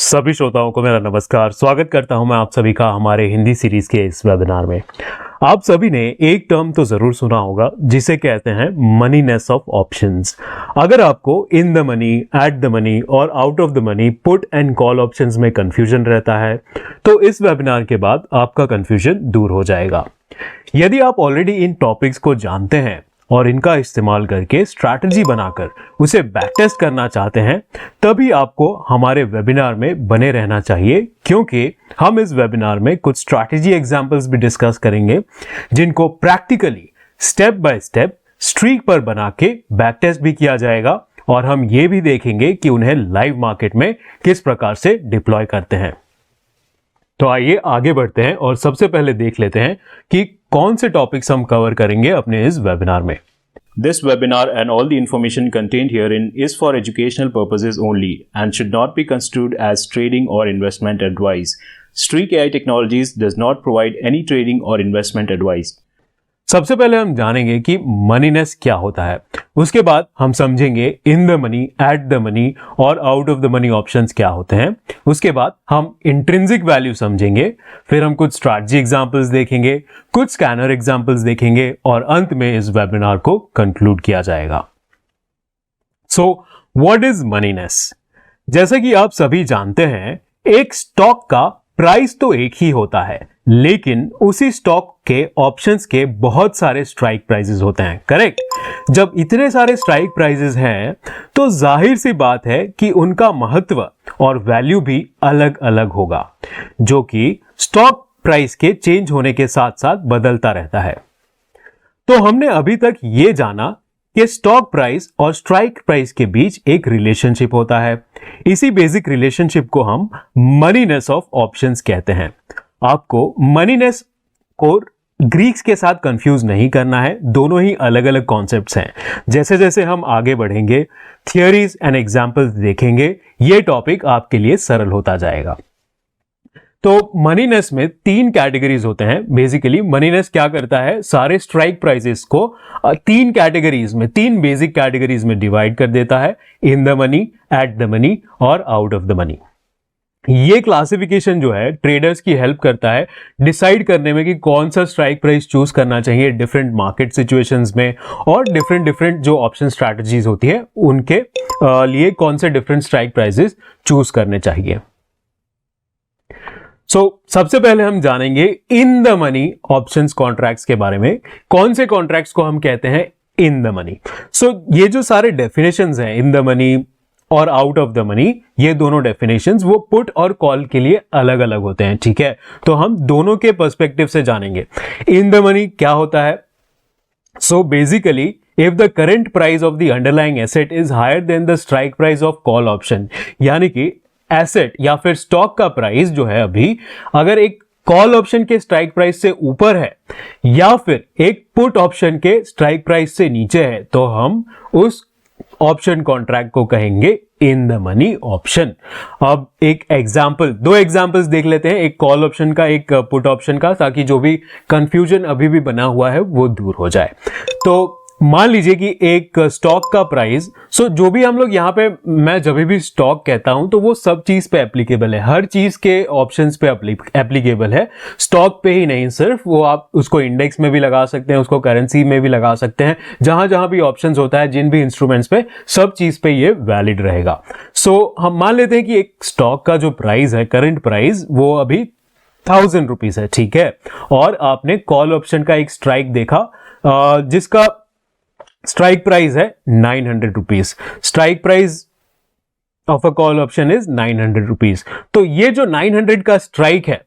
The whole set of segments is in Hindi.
सभी श्रोताओं को मेरा नमस्कार। स्वागत करता हूं मैं आप सभी का हमारे हिंदी सीरीज के इस वेबिनार में। आप सभी ने एक टर्म तो जरूर सुना होगा जिसे कहते हैं मनीनेस ऑफ ऑप्शंस। अगर आपको in the money, at the money और out of the money, put and call options में कंफ्यूजन रहता है तो इस वेबिनार के बाद आपका कंफ्यूजन दूर हो जाएगा। यदि आप ऑलरेडी इन टॉपिक्स को जानते हैं और इनका इस्तेमाल करके स्ट्रैटेजी बनाकर उसे बैक टेस्ट करना चाहते हैं, तभी आपको हमारे वेबिनार में बने रहना चाहिए, क्योंकि हम इस वेबिनार में कुछ स्ट्रैटेजी एग्जांपल्स भी डिस्कस करेंगे जिनको practically step by step streak पर बना के बैक टेस्ट भी किया जाएगा और हम ये भी देखेंगे कि उन्हें लाइव मार्केट में किस प्रकार से डिप्लॉय करते हैं। तो आइए आगे बढ़ते हैं और सबसे पहले देख लेते हैं कि कौन से टॉपिक्स हम कवर करेंगे अपने इस वेबिनार में। This webinar and all the information contained herein is for educational purposes only and should not be construed as trading or investment advice. Streak AI Technologies does not provide any trading or investment advice. सबसे पहले हम जानेंगे कि मनीनेस क्या होता है, उसके बाद हम समझेंगे in the money, at the money और out of the money options क्या होते हैं। उसके बाद हम इंट्रिंसिक वैल्यू समझेंगे, फिर हम कुछ स्ट्रैटेजी एग्जांपल्स देखेंगे, कुछ स्कैनर एग्जांपल्स देखेंगे और अंत में इस वेबिनार को कंक्लूड किया जाएगा। So what is moneyness? जैसा कि आप सभी जानते हैं, एक स्टॉक का प्राइस तो एक ही होता है, लेकिन उसी स्टॉक के ऑप्शंस के बहुत सारे स्ट्राइक प्राइसेस होते हैं। करेक्ट? जब इतने सारे स्ट्राइक प्राइसेस हैं तो जाहिर सी बात है कि उनका महत्व और वैल्यू भी अलग अलग होगा, जो कि स्टॉक प्राइस के चेंज होने के साथ साथ बदलता रहता है। तो हमने अभी तक ये जाना कि स्टॉक प्राइस और स्ट्राइक प्राइस के बीच एक रिलेशनशिप होता है। इसी बेसिक रिलेशनशिप को हम मनीनेस ऑफ ऑप्शंस कहते हैं। आपको मनीनेस को ग्रीक्स के साथ कंफ्यूज नहीं करना है, दोनों ही अलग अलग कॉन्सेप्ट्स हैं। जैसे जैसे हम आगे बढ़ेंगे, थियरीज एंड एग्जांपल्स देखेंगे, ये टॉपिक आपके लिए सरल होता जाएगा। तो मनीनेस में तीन कैटेगरीज होते हैं। बेसिकली मनीनेस क्या करता है, सारे स्ट्राइक प्राइसेस को तीन कैटेगरीज में, तीन बेसिक कैटेगरीज में डिवाइड कर देता है, इन the money, at the money और आउट ऑफ द मनी। ये क्लासिफिकेशन जो है ट्रेडर्स की हेल्प करता है डिसाइड करने में कि कौन सा स्ट्राइक प्राइस चूज करना चाहिए डिफरेंट मार्केट सिचुएशंस में, और डिफरेंट जो ऑप्शन स्ट्रैटेजीज होती है उनके लिए कौन से डिफरेंट स्ट्राइक प्राइसेस चूज करने चाहिए। सबसे पहले हम जानेंगे इन द मनी ऑप्शंस कॉन्ट्रैक्ट्स के बारे में। कौन से कॉन्ट्रैक्ट्स को हम कहते हैं इन द मनी? ये जो सारे डेफिनेशंस हैं, इन द मनी और आउट ऑफ द मनी, ये दोनों डेफिनेशंस वो पुट और कॉल के लिए अलग अलग होते हैं। ठीक है, तो हम दोनों के पर्सपेक्टिव से जानेंगे। इन द मनी क्या होता है? Basically if the current price of the underlying asset is higher than the strike price of call option, यानी कि एसेट या फिर स्टॉक का प्राइस जो है अभी अगर एक कॉल ऑप्शन के स्ट्राइक प्राइस से ऊपर है या फिर एक पुट ऑप्शन के स्ट्राइक प्राइस से नीचे है, तो हम उस ऑप्शन कॉन्ट्रैक्ट को कहेंगे इन द मनी ऑप्शन। अब दो एग्जांपल्स देख लेते हैं, एक कॉल ऑप्शन का, एक पुट ऑप्शन का, ताकि जो भी कंफ्यूजन अभी भी बना हुआ है वो दूर हो जाए। तो मान लीजिए कि एक स्टॉक का प्राइस, जो भी हम लोग यहाँ पे, मैं जब भी स्टॉक कहता हूं तो वो सब चीज पे एप्लीकेबल है, हर चीज के ऑप्शंस पे एप्लीकेबल है, स्टॉक पे ही नहीं सिर्फ। वो आप उसको इंडेक्स में भी लगा सकते हैं, उसको करेंसी में भी लगा सकते हैं, जहां जहां भी ऑप्शंस होता है, जिन भी इंस्ट्रूमेंट्स पे, सब चीज पे ये वैलिड रहेगा। हम मान लेते हैं कि एक स्टॉक का जो प्राइस है, करंट प्राइस, वो अभी 1000 रुपीज है। ठीक है, और आपने कॉल ऑप्शन का एक स्ट्राइक देखा जिसका स्ट्राइक प्राइस है 900 rupees. Strike price of a call option is 900 rupees. तो ये जो 900 का स्ट्राइक है,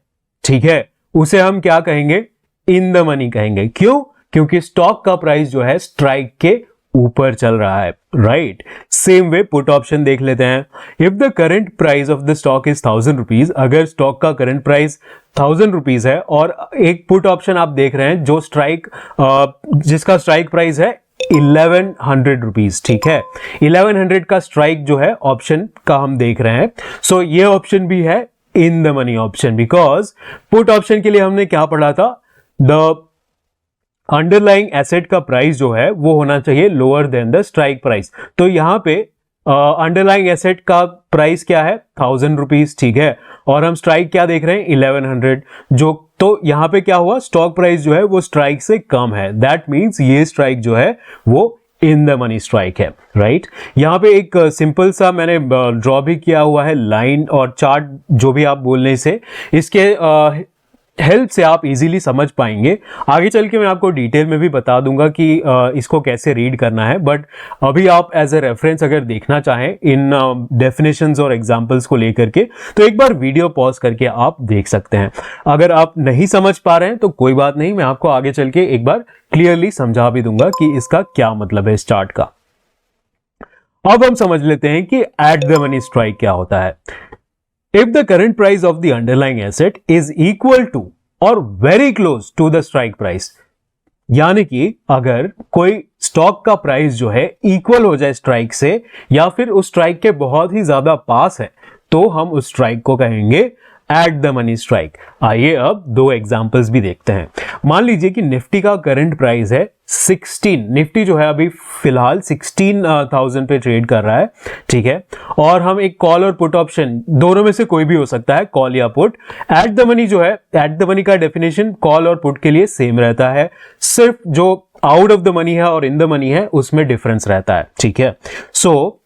ठीक है, उसे हम क्या कहेंगे? इन द मनी कहेंगे। क्यों? क्योंकि स्टॉक का प्राइस जो है स्ट्राइक के ऊपर चल रहा है, right? Same way put option देख लेते हैं। If the current price of the stock is 1000 rupees, अगर स्टॉक का करंट प्राइस 1000 रुपीज है और एक पुट ऑप्शन आप देख रहे हैं जो जिसका स्ट्राइक प्राइस है 1100 रुपीज। ठीक है, 1100 का स्ट्राइक जो है ऑप्शन का हम देख रहे हैं। ये ऑप्शन भी है इन the money option, because put option के लिए हमने क्या पढ़ा था? द अंडरलाइंग एसेट का प्राइस जो है वो होना चाहिए lower than the strike price. तो यहां पे अंडरलाइंग एसेट का प्राइस क्या है 1000 रुपीज, ठीक है, और हम स्ट्राइक क्या देख रहे हैं 1100, जो तो यहां पे क्या हुआ, स्टॉक प्राइस जो है वो स्ट्राइक से कम है, दैट मींस ये स्ट्राइक जो है वो इन द मनी स्ट्राइक है, राइट। यहां पे एक सिंपल सा मैंने ड्रॉ भी किया हुआ है लाइन और चार्ट, जो भी आप बोलने से इसके हेल्प से आप इजीली समझ पाएंगे। आगे चल के मैं आपको डिटेल में भी बता दूंगा कि इसको कैसे रीड करना है, बट अभी आप एज ए रेफरेंस अगर देखना चाहें इन डेफिनेशंस और एग्जांपल्स को लेकर के, तो एक बार वीडियो पॉज करके आप देख सकते हैं। अगर आप नहीं समझ पा रहे हैं तो कोई बात नहीं, मैं आपको आगे चल के एक बार क्लियरली समझा भी दूंगा कि इसका क्या मतलब है इस चार्ट का। अब हम समझ लेते हैं कि एट द मनी स्ट्राइक क्या होता है। If the current price of the underlying asset is equal to or very close to the strike price, यानी कि अगर कोई स्टॉक का प्राइस जो है इक्वल हो जाए स्ट्राइक से, या फिर उस स्ट्राइक के बहुत ही ज्यादा पास है, तो हम उस स्ट्राइक को कहेंगे एट द मनी स्ट्राइक। आइए अब दो एग्जांपल्स भी देखते हैं। मान लीजिए कि निफ्टी का करंट प्राइस है 16, निफ्टी जो है अभी फिलहाल 16,000 पे ट्रेड कर रहा है, ठीक है, और हम एक कॉल और पुट ऑप्शन, दोनों में से कोई भी हो सकता है, कॉल या पुट। एट द मनी जो है, एट द मनी का डेफिनेशन कॉल और पुट के लिए सेम रहता है, सिर्फ जो आउट ऑफ द मनी है और इन द मनी है उसमें डिफरेंस रहता है, ठीक है। सो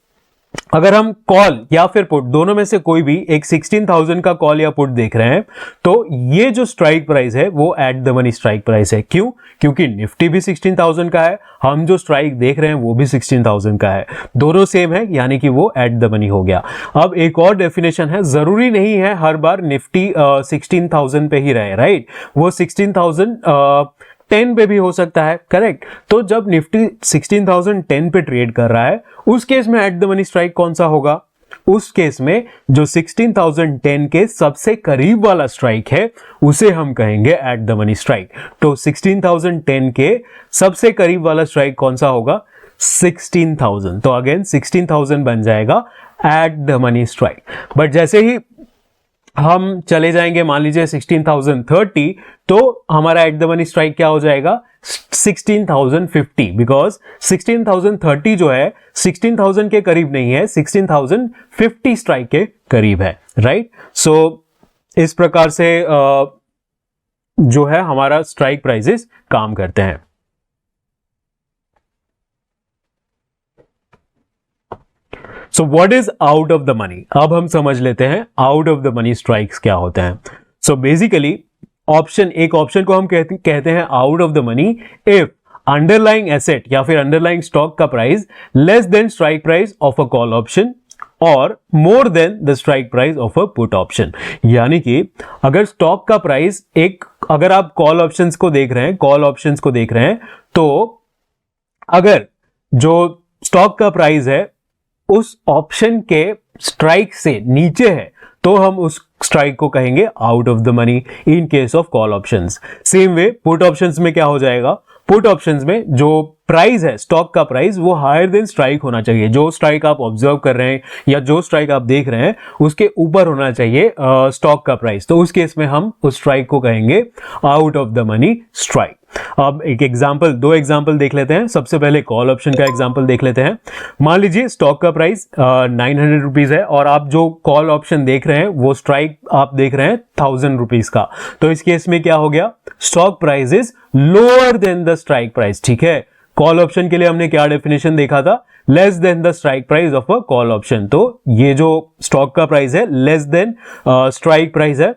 अगर हम कॉल या फिर पुट दोनों में से कोई भी एक 16,000 का कॉल या पुट देख रहे हैं, तो ये जो स्ट्राइक प्राइस है वो eight the money strike price है। क्यों? क्योंकि निफ्टी भी 16,000 का है, हम जो स्ट्राइक देख रहे हैं वो भी 16,000 का है, दोनों सेम है, यानी कि वो एट द मनी हो गया। अब एक और डेफिनेशन है, जरूरी नहीं है हर बार निफ्टी 16,000 पे ही रहे, राइट, वो 16,010 पे भी हो सकता है, करेक्ट। तो जब निफ्टी 16,010 पे ट्रेड कर रहा है, उस केस में एट द मनी स्ट्राइक कौन सा होगा? उस केस में जो 16,010 के सबसे करीब वाला स्ट्राइक है उसे हम कहेंगे एट द मनी स्ट्राइक। तो 16,010 के सबसे करीब वाला स्ट्राइक कौन सा होगा? 16,000। तो अगेन 16,000 बन जाएगा eight the money strike. But जैसे ही हम चले जाएंगे मान लीजिए 16,030, तो हमारा एट द मनी स्ट्राइक क्या हो जाएगा? 16,050, बिकॉज 16,030 जो है 16,000 के करीब नहीं है, 16,050 स्ट्राइक के करीब है, राइट। सो इस प्रकार से जो है हमारा स्ट्राइक प्राइसेस काम करते हैं। So what is out of the money? अब हम समझ लेते हैं out of the money strikes क्या होते हैं। सो बेसिकली ऑप्शन, एक ऑप्शन को हम कहते हैं out of the money if underlying asset या फिर अंडरलाइंग स्टॉक का price less than strike price of a call option और more than the strike price of a put option. यानी कि अगर स्टॉक का प्राइस एक, अगर आप कॉल ऑप्शंस को देख रहे हैं, कॉल ऑप्शंस को देख रहे हैं, तो अगर जो स्टॉक का प्राइस है उस ऑप्शन के स्ट्राइक से नीचे है, तो हम उस स्ट्राइक को कहेंगे out of the money in case of call options. Same way put options में क्या हो जाएगा? पुट ऑप्शंस में जो प्राइस है, स्टॉक का प्राइस, वो हायर देन स्ट्राइक होना चाहिए। जो स्ट्राइक आप ऑब्जर्व कर रहे हैं या जो स्ट्राइक आप देख रहे हैं उसके ऊपर होना चाहिए स्टॉक का प्राइस, तो उस केस में हम उस स्ट्राइक को कहेंगे out of the money strike. अब एक एग्जांपल, दो एग्जांपल देख लेते हैं। सबसे पहले कॉल ऑप्शन का एग्जांपल देख लेते हैं। मान लीजिए स्टॉक का प्राइस 900 रुपीज है और आप जो कॉल ऑप्शन देख रहे हैं वो स्ट्राइक आप देख रहे हैं 1000 रुपीज का। तो इस केस में क्या हो गया? Stock price is lower than the strike price, ठीक है। कॉल ऑप्शन के लिए हमने क्या डेफिनेशन देखा था? Less than the strike price of a call option. तो ये जो स्टॉक का प्राइस है लेस देन स्ट्राइक प्राइस है,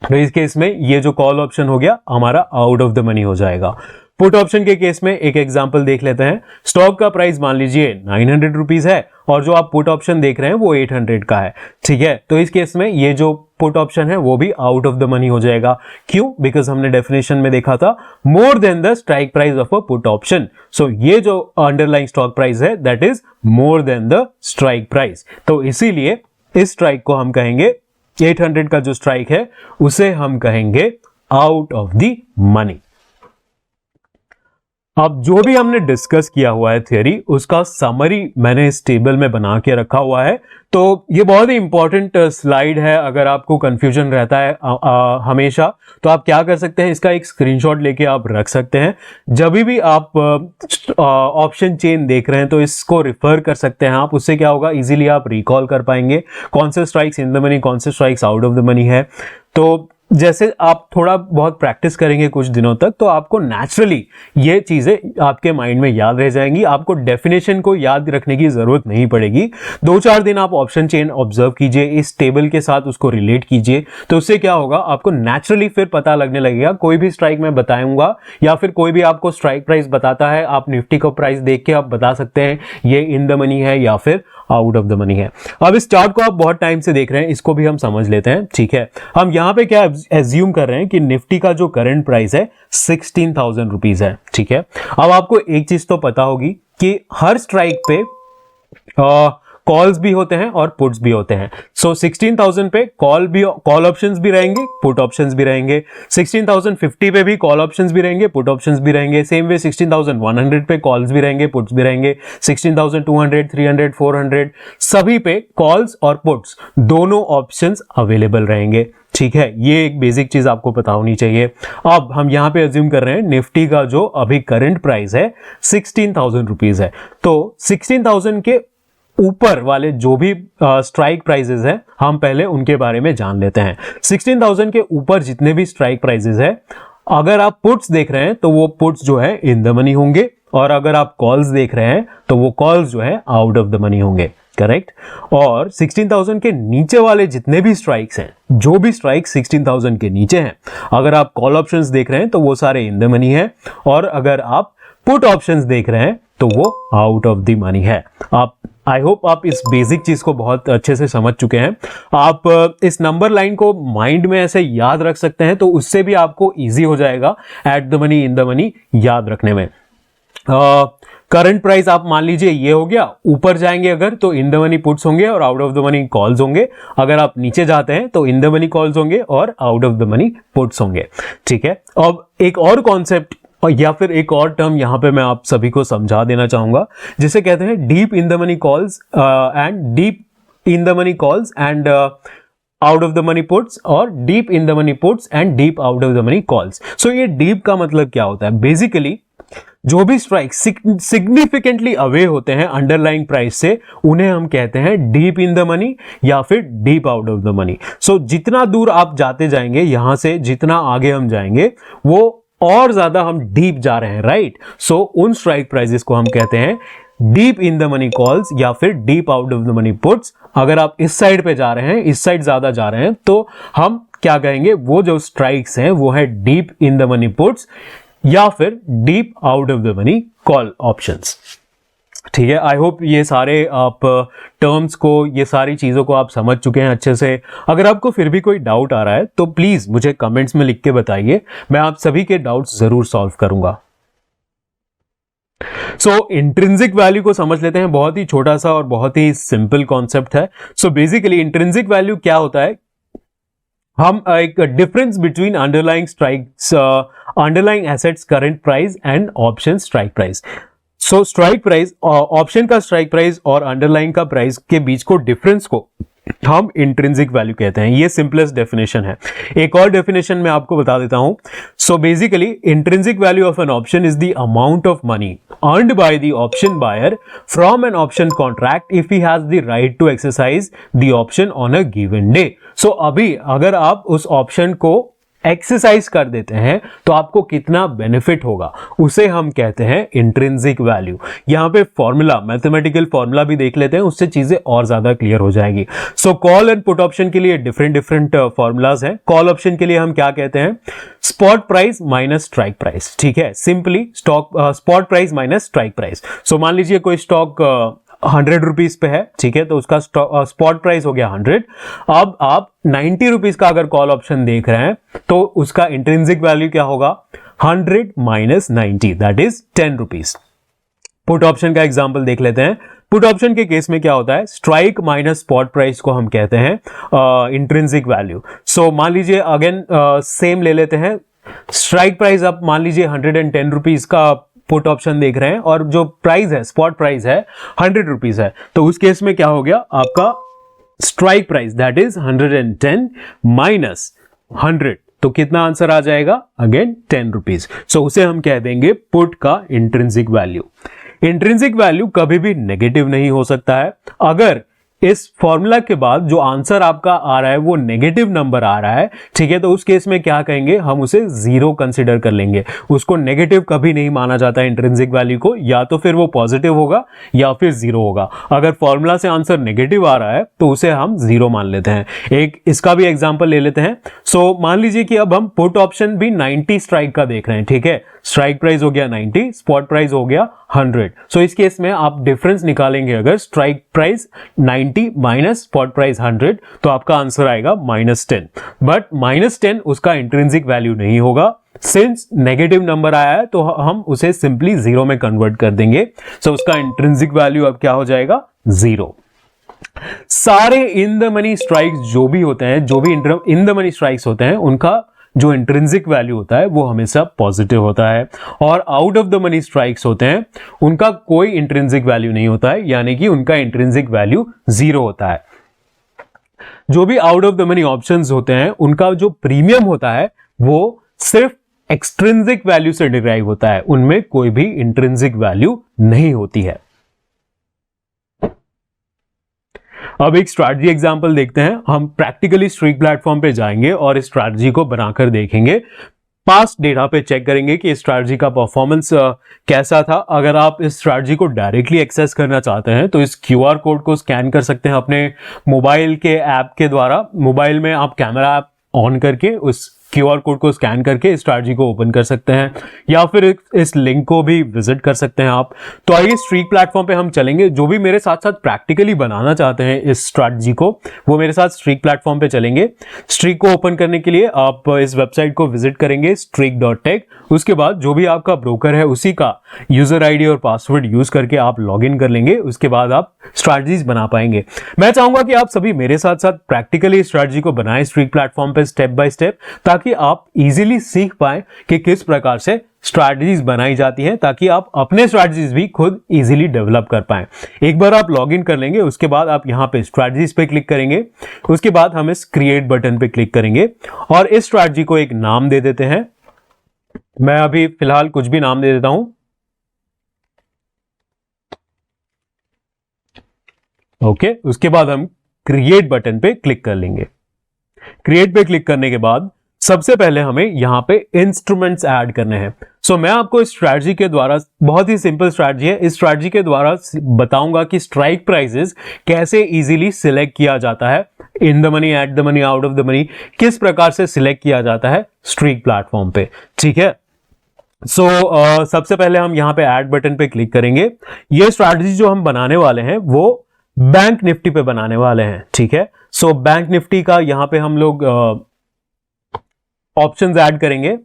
तो इस केस में ये जो कॉल ऑप्शन हो गया हमारा आउट ऑफ द मनी हो जाएगा। पुट ऑप्शन के केस में एक एग्जांपल देख लेते हैं। स्टॉक का प्राइस मान लीजिए 900 रुपीज है और जो आप पुट ऑप्शन देख रहे हैं वो 800 का है, ठीक है। तो इस केस में ये जो पुट ऑप्शन है वो भी आउट ऑफ द मनी हो जाएगा। क्यों? बिकॉज हमने डेफिनेशन में देखा था more than the strike price of a put option. So ये जो अंडरलाइंग स्टॉक प्राइस है that is more than the strike price. तो इसीलिए इस स्ट्राइक को हम कहेंगे, 800 का जो स्ट्राइक है उसे हम कहेंगे आउट ऑफ द मनी। अब जो भी हमने डिस्कस किया हुआ है थियरी, उसका समरी मैंने इस टेबल में बना के रखा हुआ है। तो ये बहुत ही इंपॉर्टेंट स्लाइड है। अगर आपको कंफ्यूजन रहता है हमेशा, तो आप क्या कर सकते हैं, इसका एक स्क्रीनशॉट लेके आप रख सकते हैं। जब भी आप ऑप्शन चेन देख रहे हैं तो इसको रिफर कर सकते हैं आप। उससे क्या होगा, इजीली आप रिकॉल कर पाएंगे कौन से स्ट्राइक्स इन द मनी, कौन से strikes out of the money है। तो जैसे आप थोड़ा बहुत प्रैक्टिस करेंगे कुछ दिनों तक, तो आपको नेचुरली ये चीजें आपके माइंड में याद रह जाएंगी। आपको डेफिनेशन को याद रखने की जरूरत नहीं पड़ेगी। 2-4 दिन आप ऑप्शन चेन ऑब्जर्व कीजिए, इस टेबल के साथ उसको रिलेट कीजिए, तो उससे क्या होगा, आपको नेचुरली फिर पता लगने लगेगा। कोई भी स्ट्राइक मैं बताऊंगा या फिर कोई भी आपको स्ट्राइक प्राइस बताता है, आप निफ्टी का प्राइस देख के आप बता सकते हैं ये इन द मनी है या फिर आउट ऑफ द मनी है। अब इस चार्ट को आप बहुत टाइम से देख रहे हैं, इसको भी हम समझ लेते हैं। ठीक है, हम यहां पे क्या एज्यूम कर रहे हैं कि निफ्टी का जो करंट प्राइस है 16,000 रुपीज है। ठीक है, अब आपको एक चीज तो पता होगी कि हर स्ट्राइक पे कॉल्स भी होते हैं और पुट्स भी होते हैं। सो 16,000 पे कॉल ऑप्शंस भी रहेंगे, पुट ऑप्शंस भी रहेंगे। 16,050 पे भी कॉल ऑप्शंस भी रहेंगे, पुट ऑप्शंस भी रहेंगे। सेम वे 16,100 पे कॉल्स भी रहेंगे, पुट्स भी रहेंगे। 16,200, 300, 400 सभी पे कॉल्स और पुट्स दोनों ऑप्शंस अवेलेबल रहेंगे। ठीक है, ये एक बेसिक चीज आपको पता होनी चाहिए। अब हम यहां पे अज्यूम कर रहे हैं निफ्टी का जो अभी करंट प्राइस है 16,000 रुपीज है। तो 16,000 के ऊपर वाले जो भी स्ट्राइक प्राइजेस है, हम पहले उनके बारे में जान लेते हैं। 16,000 के ऊपर जितने भी स्ट्राइक प्राइजेस है, अगर आप पुट्स देख रहे हैं तो वो पुट्स जो है इन द मनी होंगे, और अगर आप कॉल्स देख रहे हैं तो वो कॉल्स जो है आउट ऑफ द मनी होंगे। करेक्ट। और 16,000 के नीचे वाले जितने भी स्ट्राइक्स हैं, जो भी स्ट्राइक 16,000 के नीचे हैं, अगर आप कॉल ऑप्शंस देख रहे हैं तो वो सारे इन द मनी है, और अगर आप पुट ऑप्शंस देख रहे हैं तो वो आउट ऑफ द मनी है। आई होप आप इस बेसिक चीज को बहुत अच्छे से समझ चुके हैं। आप इस नंबर लाइन को माइंड में ऐसे याद रख सकते हैं, तो उससे भी आपको इजी हो जाएगा eight the money, in the money याद रखने में। करंट प्राइस आप मान लीजिए ये हो गया। ऊपर जाएंगे अगर तो इन द मनी पुट्स होंगे और out of the money calls होंगे। अगर आप नीचे जाते हैं तो इन द मनी कॉल्स होंगे और out of the money puts होंगे। ठीक है, अब एक और कॉन्सेप्ट या फिर एक और टर्म यहां पे मैं आप सभी को समझा देना चाहूंगा, जिसे कहते हैं deep in the money calls and deep in the money calls and out of the money puts, और deep in the money puts and deep out of the money calls. So ये डीप का मतलब क्या होता है? बेसिकली जो भी स्ट्राइक सिग्निफिकेंटली अवे होते हैं अंडरलाइंग प्राइस से, उन्हें हम कहते हैं डीप इन द मनी या फिर deep out of the money. So जितना दूर आप जाते जाएंगे, यहां से जितना आगे हम जाएंगे, वो और ज्यादा हम डीप जा रहे हैं, राइट। सो उन स्ट्राइक प्राइसेस को हम कहते हैं deep in the money calls या फिर deep out of the money puts. अगर आप इस साइड पे जा रहे हैं, इस साइड ज्यादा जा रहे हैं, तो हम क्या कहेंगे, वो जो स्ट्राइक्स हैं वो है deep in the money puts या फिर deep out of the money call options. ठीक है, आई होप ये सारे आप टर्म्स को, ये सारी चीज़ों को आप समझ चुके हैं अच्छे से। अगर आपको फिर भी कोई डाउट आ रहा है तो प्लीज़ मुझे कमेंट्स में लिख के बताइए, मैं आप सभी के डाउट्स ज़रूर सॉल्व करूंगा। सो इंट्रिंसिक वैल्यू को समझ लेते हैं। बहुत ही छोटा सा और बहुत ही सिंपल कॉन्सेप्ट है। सो बेसिकली इंट्रिंसिक वैल्यू क्या होता है? हम एक difference between underlying strikes, underlying assets current price and option strike price. So strike price, option का स्ट्राइक प्राइस और अंडरलाइन का प्राइस के बीच को डिफरेंस को हम इंट्रिंसिक वैल्यू कहते हैं। ये सिंपलेस्ट डेफिनेशन है। एक और डेफिनेशन मैं आपको बता देता हूं। So basically intrinsic value of an option is the amount of money earned by the option buyer from an option contract if he has the right to exercise the option on a given day. So अभी अगर आप उस ऑप्शन को एक्सरसाइज कर देते हैं तो आपको कितना बेनिफिट होगा, उसे हम कहते हैं इंट्रिंसिक वैल्यू। यहां पे फॉर्मूला, मैथमेटिकल फॉर्मूला भी देख लेते हैं, उससे चीजें और ज्यादा क्लियर हो जाएगी। So call and put option के लिए डिफरेंट फॉर्मूलाज हैं। कॉल ऑप्शन के लिए हम क्या कहते हैं? Spot price minus strike price. ठीक है, simply spot price minus strike price. So मान लीजिए कोई स्टॉक 100 रुपीज पे है, ठीक है, तो उसका स्पॉट प्राइस हो गया 100। अब आप 90 रुपीज का अगर कॉल ऑप्शन देख रहे हैं तो उसका इंट्रिंसिक वैल्यू क्या होगा? 100 minus 90, that is 10 rupees. Put option का एग्जांपल देख लेते हैं। पुट ऑप्शन के केस में क्या होता है? स्ट्राइक माइनस स्पॉट प्राइस को हम कहते हैं इंट्रिंसिक वैल्यू। सो मान लीजिए अगेन सेम ले लेते हैं। स्ट्राइक प्राइस आप मान लीजिए 110 रुपीज का पुट ऑप्शन देख रहे हैं और जो प्राइस है, स्पॉट प्राइस है 100 रुपीज है, तो उस केस में क्या हो गया, आपका strike price that is 110 minus 100, तो कितना आंसर आ जाएगा, अगेन 10 रुपीज। सो उसे हम कह देंगे पुट का इंट्रिंसिक वैल्यू। इंट्रिंसिक वैल्यू कभी भी नेगेटिव नहीं हो सकता है। अगर इस फॉर्मूला के बाद जो आंसर आपका आ रहा है वो नेगेटिव नंबर आ रहा है, ठीक है, तो उस केस में क्या कहेंगे, हम उसे जीरो कंसीडर कर लेंगे। उसको नेगेटिव कभी नहीं माना जाता है इंट्रिंसिक वैल्यू को, या तो फिर वो पॉजिटिव होगा या फिर जीरो होगा। अगर फॉर्मूला से आंसर नेगेटिव आ रहा है तो उसे हम जीरो मान लेते हैं। एक इसका भी एग्जांपल ले लेते हैं। सो मान लीजिए कि अब हम पुट ऑप्शन भी 90 स्ट्राइक का देख रहे हैं, ठीक है, स्ट्राइक प्राइस हो गया 90, स्पॉट प्राइस हो गया 100। सो इस केस में आप डिफरेंस निकालेंगे, अगर strike price 90 minus spot price 100, तो आपका आंसर आएगा -10। बट -10 उसका इंट्रिंसिक वैल्यू नहीं होगा, सिंस नेगेटिव नंबर आया है तो हम उसे सिंपली जीरो में कन्वर्ट कर देंगे। सो उसका इंट्रिंसिक वैल्यू अब क्या हो जाएगा, जीरो। सारे इन द मनी स्ट्राइक्स जो भी होते हैं, जो भी इन द मनी स्ट्राइक्स होते हैं, उनका जो इंट्रिंसिक वैल्यू होता है वो हमेशा पॉजिटिव होता है, और out of the money strikes होते हैं उनका कोई इंट्रिंसिक वैल्यू नहीं होता है, यानी कि उनका इंट्रिंसिक वैल्यू जीरो होता है। जो भी out of the money options होते हैं उनका जो प्रीमियम होता है वो सिर्फ एक्सट्रिंसिक वैल्यू से डिराइव होता है, उनमें कोई भी इंट्रिंसिक वैल्यू नहीं होती है। अब एक स्ट्रैटेजी एग्जांपल देखते हैं। हम प्रैक्टिकली स्ट्रीक प्लेटफॉर्म पे जाएंगे और इस स्ट्रैटेजी को बनाकर देखेंगे, पास्ट डेटा पे चेक करेंगे कि इस स्ट्रैटेजी का परफॉर्मेंस कैसा था। अगर आप इस स्ट्रैटेजी को डायरेक्टली एक्सेस करना चाहते हैं तो इस क्यूआर कोड को स्कैन कर सकते हैं अपने मोबाइल के ऐप के द्वारा। मोबाइल में आप कैमरा ऐप ऑन करके उस क्यूआर कोड को स्कैन करके इस स्ट्रैटेजी को ओपन कर सकते हैं, या फिर इस लिंक को भी विजिट कर सकते हैं आप। तो आइए स्ट्रीक प्लेटफॉर्म पे हम चलेंगे। जो भी मेरे साथ साथ प्रैक्टिकली बनाना चाहते हैं इस स्ट्रैटेजी को, वो मेरे साथ स्ट्रीक प्लेटफॉर्म पे चलेंगे। स्ट्रीक को ओपन करने के लिए आप इस वेबसाइट को विजिट करेंगे, streak.tech। उसके बाद जो भी आपका ब्रोकर है उसी का यूजर आईडी और पासवर्ड यूज करके आप लॉग इन कर लेंगे। उसके बाद आप स्ट्रैटेजीज बना पाएंगे। मैं चाहूंगा कि आप सभी मेरे साथ साथ प्रैक्टिकली स्ट्रैटेजी को बनाएं स्ट्रीक प्लेटफॉर्म पे स्टेप बाय स्टेप, ताकि आप इजीली सीख पाएं कि किस प्रकार से स्ट्रैटेजीज बनाई जाती हैं, ताकि आप अपने स्ट्रैटेजीज भी खुद इजीली डेवलप कर पाएं। एक बार आप लॉग इन कर लेंगे, उसके बाद आप यहां पे स्ट्रैटेजीज पे क्लिक करेंगे। उसके बाद हम इस क्रिएट बटन पे क्लिक करेंगे और इस स्ट्रैटेजी को एक नाम दे देते हैं। मैं अभी फिलहाल कुछ भी नाम दे देता हूं। ओके, उसके बाद हम क्रिएट बटन पे क्लिक कर लेंगे। क्रिएट पे क्लिक करने के बाद सबसे पहले हमें यहां पे इंस्ट्रूमेंट्स ऐड करने हैं। सो मैं आपको इस स्ट्रैटेजी के द्वारा, बहुत ही सिंपल स्ट्रैटेजी है, इस स्ट्रैटेजी के द्वारा बताऊंगा कि स्ट्राइक प्राइसेस कैसे इजीली सिलेक्ट किया जाता है, इन the money, at the money, out of the money किस प्रकार से सिलेक्ट किया जाता है स्ट्रीक प्लेटफॉर्म पे, ठीक है। सो सबसे पहले हम यहां पे ऐड बटन पे क्लिक करेंगे। ये स्ट्रैटेजी जो हम बनाने वाले हैं वो बैंक निफ्टी पे बनाने वाले हैं, ठीक है। सो बैंक निफ्टी का यहां पे हम लोग ऑप्शंस ऐड करेंगे।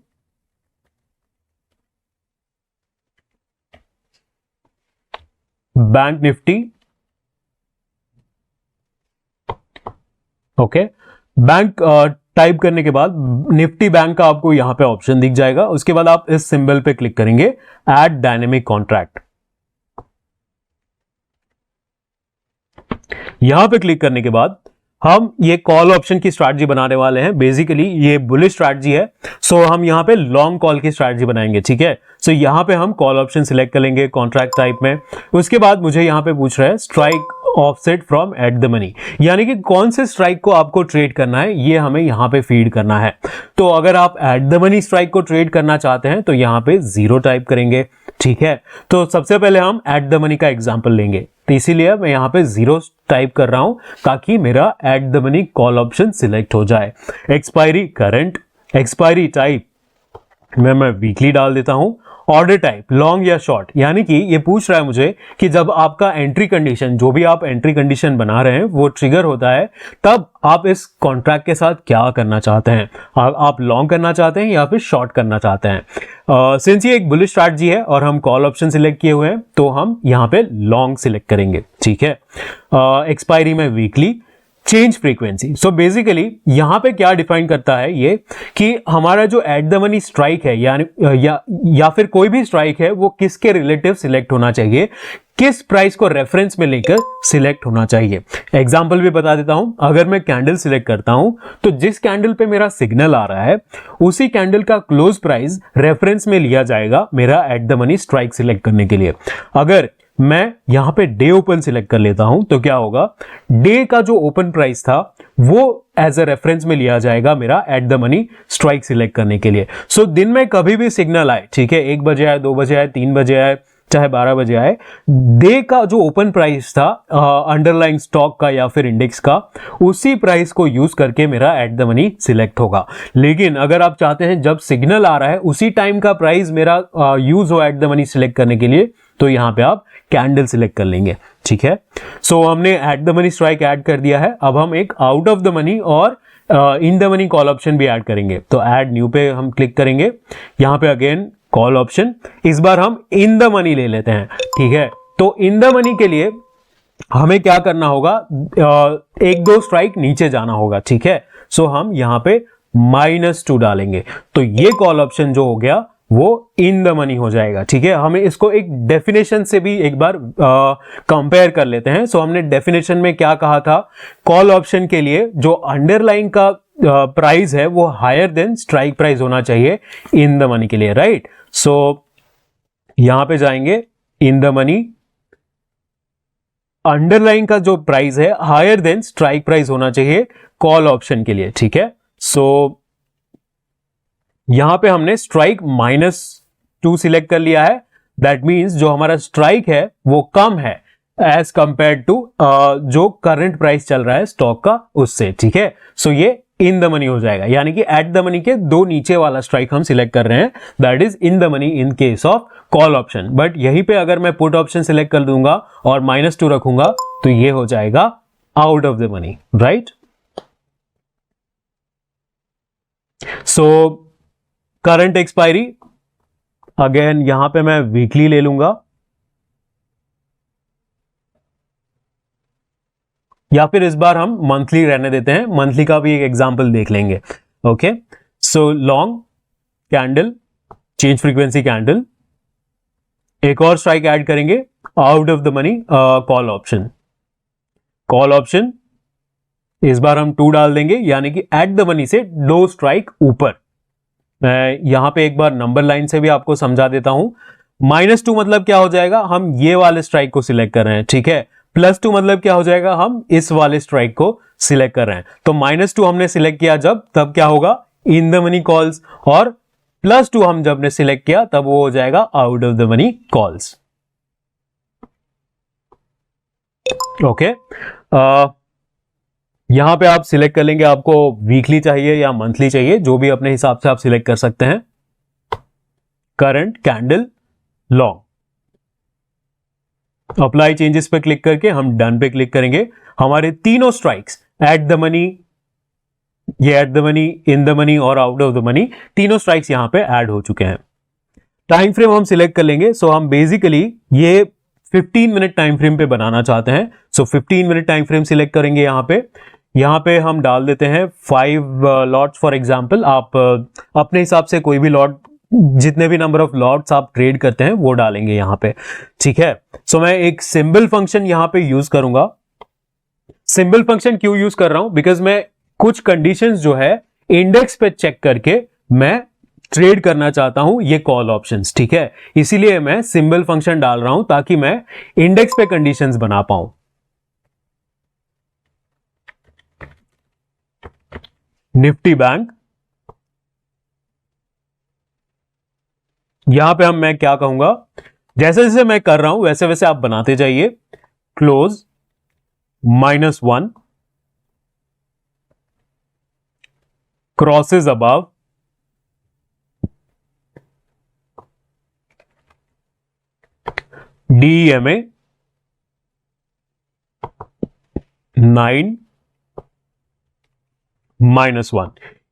Bank Nifty, okay, bank type करने के बाद निफ्टी बैंक का आपको यहां पे ऑप्शन दिख जाएगा। उसके बाद आप इस सिंबल पे क्लिक करेंगे, ऐड डायनेमिक कॉन्ट्रैक्ट। यहां पे क्लिक करने के बाद हम ये कॉल ऑप्शन की स्ट्रैटेजी बनाने वाले हैं। बेसिकली ये बुलिश स्ट्रैटेजी है, सो हम यहां पे लॉन्ग कॉल की स्ट्रैटेजी बनाएंगे, ठीक है। सो यहां पे हम कॉल ऑप्शन सिलेक्ट कर लेंगे कॉन्ट्रैक्ट टाइप में। उसके बाद मुझे यहां पे पूछ रहा है strike offset from eight the money, यानी कि कौन से स्ट्राइक को आपको ट्रेड करना है, ये हमें यहां पे फीड करना है। तो अगर आप एट द मनी स्ट्राइक को ट्रेड करना चाहते हैं तो यहां पे 0 टाइप करेंगे, ठीक है। तो सबसे पहले हम एट द मनी का एग्जांपल लेंगे, तो इसीलिए मैं यहां पे 0 टाइप कर रहा हूं ताकि मेरा eight the money call option select हो जाए। एक्सपायरी करंट, एक्सपायरी टाइप मैं वीकली डाल देता हूं। ऑर्डर टाइप लॉन्ग या शॉर्ट, यानी कि ये पूछ रहा है मुझे कि जब आपका एंट्री कंडीशन, जो भी आप एंट्री कंडीशन बना रहे हैं वो ट्रिगर होता है, तब आप इस कॉन्ट्रैक्ट के साथ क्या करना चाहते हैं, आप लॉन्ग करना चाहते हैं या फिर शॉर्ट करना चाहते हैं। सिंस ये एक बुलिश स्ट्रैटेजी है और हम कॉल ऑप्शन सिलेक्ट किए हुए हैं तो हम यहाँ पे लॉन्ग सिलेक्ट करेंगे, ठीक है। एक्सपायरी में weekly, change frequency. So basically यहां पे क्या डिफाइन करता है ये कि हमारा जो एट द मनी स्ट्राइक है यानी या फिर कोई भी स्ट्राइक है वो किसके रिलेटिव सिलेक्ट होना चाहिए, किस प्राइस को रेफरेंस में लेकर सिलेक्ट होना चाहिए। एग्जांपल भी बता देता हूं, अगर मैं कैंडल सिलेक्ट करता हूं तो जिस कैंडल पे मेरा सिग्नल आ रहा है उसी कैंडल का क्लोज प्राइस रेफरेंस में लिया जाएगा मेरा eight the money strike select करने के लिए। अगर मैं यहां पे डे ओपन सिलेक्ट कर लेता हूं तो क्या होगा, डे का जो ओपन प्राइस था वो एज अ रेफरेंस में लिया जाएगा मेरा eight the money strike select करने के लिए। सो दिन में कभी भी सिग्नल आए, ठीक है, 1 बजे आए, 2 बजे आए, 3 बजे आए, चाहे 12 बजे आए, डे का जो ओपन प्राइस था अंडरलाइंग स्टॉक का या फिर इंडेक्स का, उसी प्राइस को यूज करके मेरा एट द मनी सिलेक्ट होगा। लेकिन अगर आप चाहते हैं जब सिग्नल आ रहा है उसी टाइम का प्राइस मेरा यूज हो एट द मनी सिलेक्ट करने के लिए, तो यहां पे आप कैंडल सिलेक्ट कर लेंगे, ठीक है। सो हमने eight the money strike add कर दिया है। अब हम एक आउट ऑफ द मनी और इन द मनी कॉल ऑप्शन भी ऐड करेंगे। तो ऐड न्यू पे हम क्लिक करेंगे, यहां पे अगेन कॉल ऑप्शन, इस बार हम इन द मनी ले लेते हैं, ठीक है। तो इन द मनी के लिए हमें क्या करना होगा, 1-2 स्ट्राइक नीचे जाना होगा, ठीक है। सो हम यहां पे -2 डालेंगे, तो ये कॉल ऑप्शन जो हो गया वो इन द मनी हो जाएगा, ठीक है। हमें इसको एक डेफिनेशन से भी एक बार कंपेयर कर लेते हैं। सो हमने डेफिनेशन में क्या कहा था, कॉल ऑप्शन के लिए जो अंडरलाइन का प्राइस है वो हायर देन स्ट्राइक प्राइस होना चाहिए इन द मनी के लिए, राइट। सो यहां पे जाएंगे, इन द मनी अंडरलाइन का जो प्राइस है हायर देन स्ट्राइक प्राइस होना चाहिए कॉल ऑप्शन के लिए, ठीक है। सो यहां पे हमने स्ट्राइक -2 सिलेक्ट कर लिया है। दैट मींस जो हमारा स्ट्राइक है वो कम है एज कंपेयर टू जो करंट प्राइस चल रहा है स्टॉक का उससे, ठीक है। सो ये इन द मनी हो जाएगा, यानी कि एट द मनी के 2 नीचे वाला स्ट्राइक हम सिलेक्ट कर रहे हैं, that is in the money in case of call option. But यहीं पे अगर मैं पुट ऑप्शन सिलेक्ट कर दूंगा और -2 रखूंगा तो ये हो जाएगा out of the money, right. So current expiry again यहां पे मैं वीकली ले लूंगा, या फिर इस बार हम मंथली रहने देते हैं, मंथली का भी एक एग्जांपल देख लेंगे, okay. So long candle, change frequency candle, एक और स्ट्राइक ऐड करेंगे out of the money call option. Call option इस बार हम 2 डाल देंगे, यानी कि एट द मनी से 2 स्ट्राइक ऊपर। मैं यहां पे एक बार नंबर लाइन से भी आपको समझा देता हूं। -2 मतलब क्या हो जाएगा, हम ये वाले स्ट्राइक को सिलेक्ट कर रहे हैं, ठीक है। +2 मतलब क्या हो जाएगा, हम इस वाले स्ट्राइक को सिलेक्ट कर रहे हैं। तो -2 हमने सिलेक्ट किया जब, तब क्या होगा, इन द मनी कॉल्स, और +2 हम जब ने सिलेक्ट किया तब वो हो जाएगा out of the money calls, okay. यहां पे आप सिलेक्ट कर लेंगे, आपको वीकली चाहिए या मंथली चाहिए, जो भी अपने हिसाब से आप सिलेक्ट कर सकते हैं। Current, candle, long, apply changes पे क्लिक करके हम डन पे क्लिक करेंगे। हमारे तीनों स्ट्राइक्स एट द मनी, ये eight the money, in the money और आउट ऑफ द मनी, तीनों स्ट्राइक्स यहां पे ऐड हो चुके हैं। टाइम फ्रेम हम सिलेक्ट कर लेंगे। सो हम बेसिकली ये 15 मिनट टाइम फ्रेम पे बनाना चाहते हैं। सो 15 मिनट टाइम फ्रेम सिलेक्ट करेंगे यहां पे हम डाल देते हैं 5 लॉट्स फॉर एग्जांपल। आप अपने हिसाब से कोई भी लॉट, जितने भी नंबर ऑफ लॉट्स आप ट्रेड करते हैं वो डालेंगे यहां पे, ठीक है। सो मैं एक सिंबल फंक्शन यहां पे यूज करूंगा। सिंबल फंक्शन क्यों यूज कर रहा हूं, बिकॉज मैं कुछ कंडीशंस जो है इंडेक्स पे चेक करके मैं ट्रेड करना चाहता हूं ये कॉल ऑप्शंस, ठीक है। इसीलिए मैं सिंबल फंक्शन डाल रहा हूं ताकि मैं इंडेक्स पे कंडीशंस बना पाऊं। निफ्टी बैंक, यहां पे मैं क्या कहूंगा, जैसे जैसे मैं कर रहा हूं वैसे वैसे आप बनाते जाइए। क्लोज -1, क्रॉसेस अबव, DEMA 9 -1,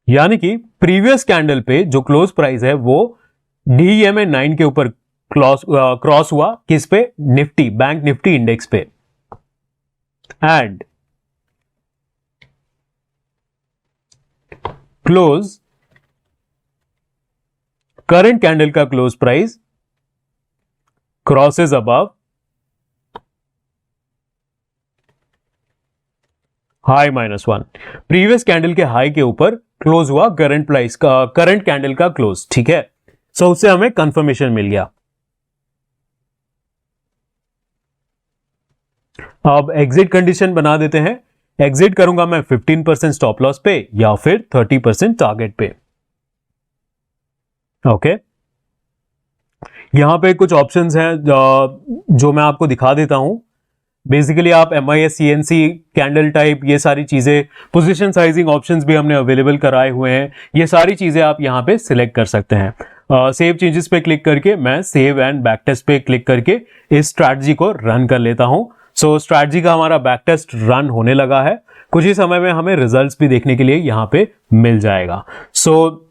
यानी कि प्रीवियस कैंडल पे जो क्लोज प्राइस है वो DEMA 9 के ऊपर क्रॉस हुआ, किस पे, निफ्टी, बैंक निफ्टी इंडेक्स पे। एंड क्लोज करंट कैंडल का close price crosses above high -1, previous candle के हाई के ऊपर क्लोज हुआ करंट प्राइस का, करंट कैंडल का क्लोज, ठीक है। सो उससे हमें कंफर्मेशन मिल गया। अब एग्जिट कंडीशन बना देते हैं। एग्जिट करूंगा मैं 15% स्टॉप लॉस पे या फिर 30% टारगेट पे। ओके, यहां पे कुछ ऑप्शंस हैं जो मैं आपको दिखा देता हूं। बेसिकली आप MIS CNC कैंडल टाइप, ये सारी चीजें, पोजीशन साइजिंग ऑप्शंस भी हमने अवेलेबल कराए हुए हैं। ये सारी चीजें आप यहां पे सिलेक्ट कर सकते हैं। सेव चेंजेस पे क्लिक करके मैं सेव एंड बैक टेस्ट पे क्लिक करके इस स्ट्रैटेजी को रन कर लेता हूं। सो स्ट्रैटेजी का हमारा बैक टेस्ट रन होने लगा है। कुछ ही समय में हमें रिजल्ट्स भी देखने के लिए यहां पे मिल जाएगा। सो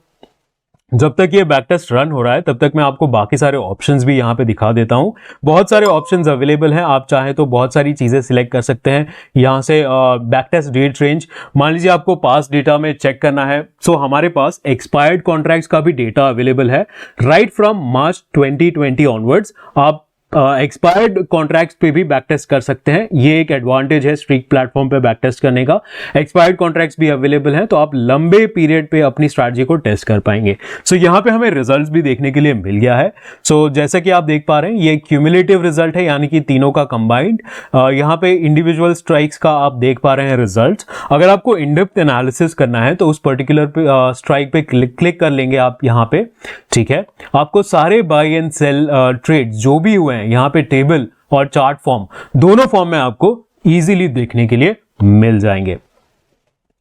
जब तक ये बैक टेस्ट रन हो रहा है तब तक मैं आपको बाकी सारे ऑप्शंस भी यहाँ पे दिखा देता हूँ। बहुत सारे ऑप्शंस अवेलेबल हैं, आप चाहें तो बहुत सारी चीज़ें सिलेक्ट कर सकते हैं यहाँ से। बैक टेस्ट डेट रेंज, मान लीजिए आपको पास्ट डेटा में चेक करना है, सो हमारे पास एक्सपायर्ड कॉन्ट्रैक्ट्स का भी डेटा अवेलेबल है। राइट फ्रॉम मार्च 2020 ऑनवर्ड्स आप एक्सपायर्ड कॉन्ट्रैक्ट्स पे भी बैक टेस्ट कर सकते हैं। ये एक एडवांटेज है स्ट्रीक प्लेटफॉर्म पे बैक टेस्ट करने का। एक्सपायर्ड कॉन्ट्रैक्ट्स भी अवेलेबल हैं, तो आप लंबे पीरियड पे अपनी स्ट्रैटेजी को टेस्ट कर पाएंगे। सो यहाँ पे हमें रिजल्ट्स भी देखने के लिए मिल गया है। सो जैसा कि आप देख पा रहे हैं, ये क्यूमुलेटिव रिजल्ट है, यानी कि तीनों का कंबाइंड। यहाँ पे इंडिविजुअल स्ट्राइक्स का आप देख पा रहे हैं रिजल्ट। अगर आपको इनडेप्थ एनालिसिस करना है तो उस पर्टिकुलर स्ट्राइक पे क्लिक कर लेंगे आप यहाँ पे, ठीक है। आपको सारे बाय एंड सेल ट्रेड जो भी हुए हैं यहाँ पे टेबल और चार्ट फॉर्म, दोनों फॉर्म में आपको इजीली देखने के लिए मिल जाएंगे।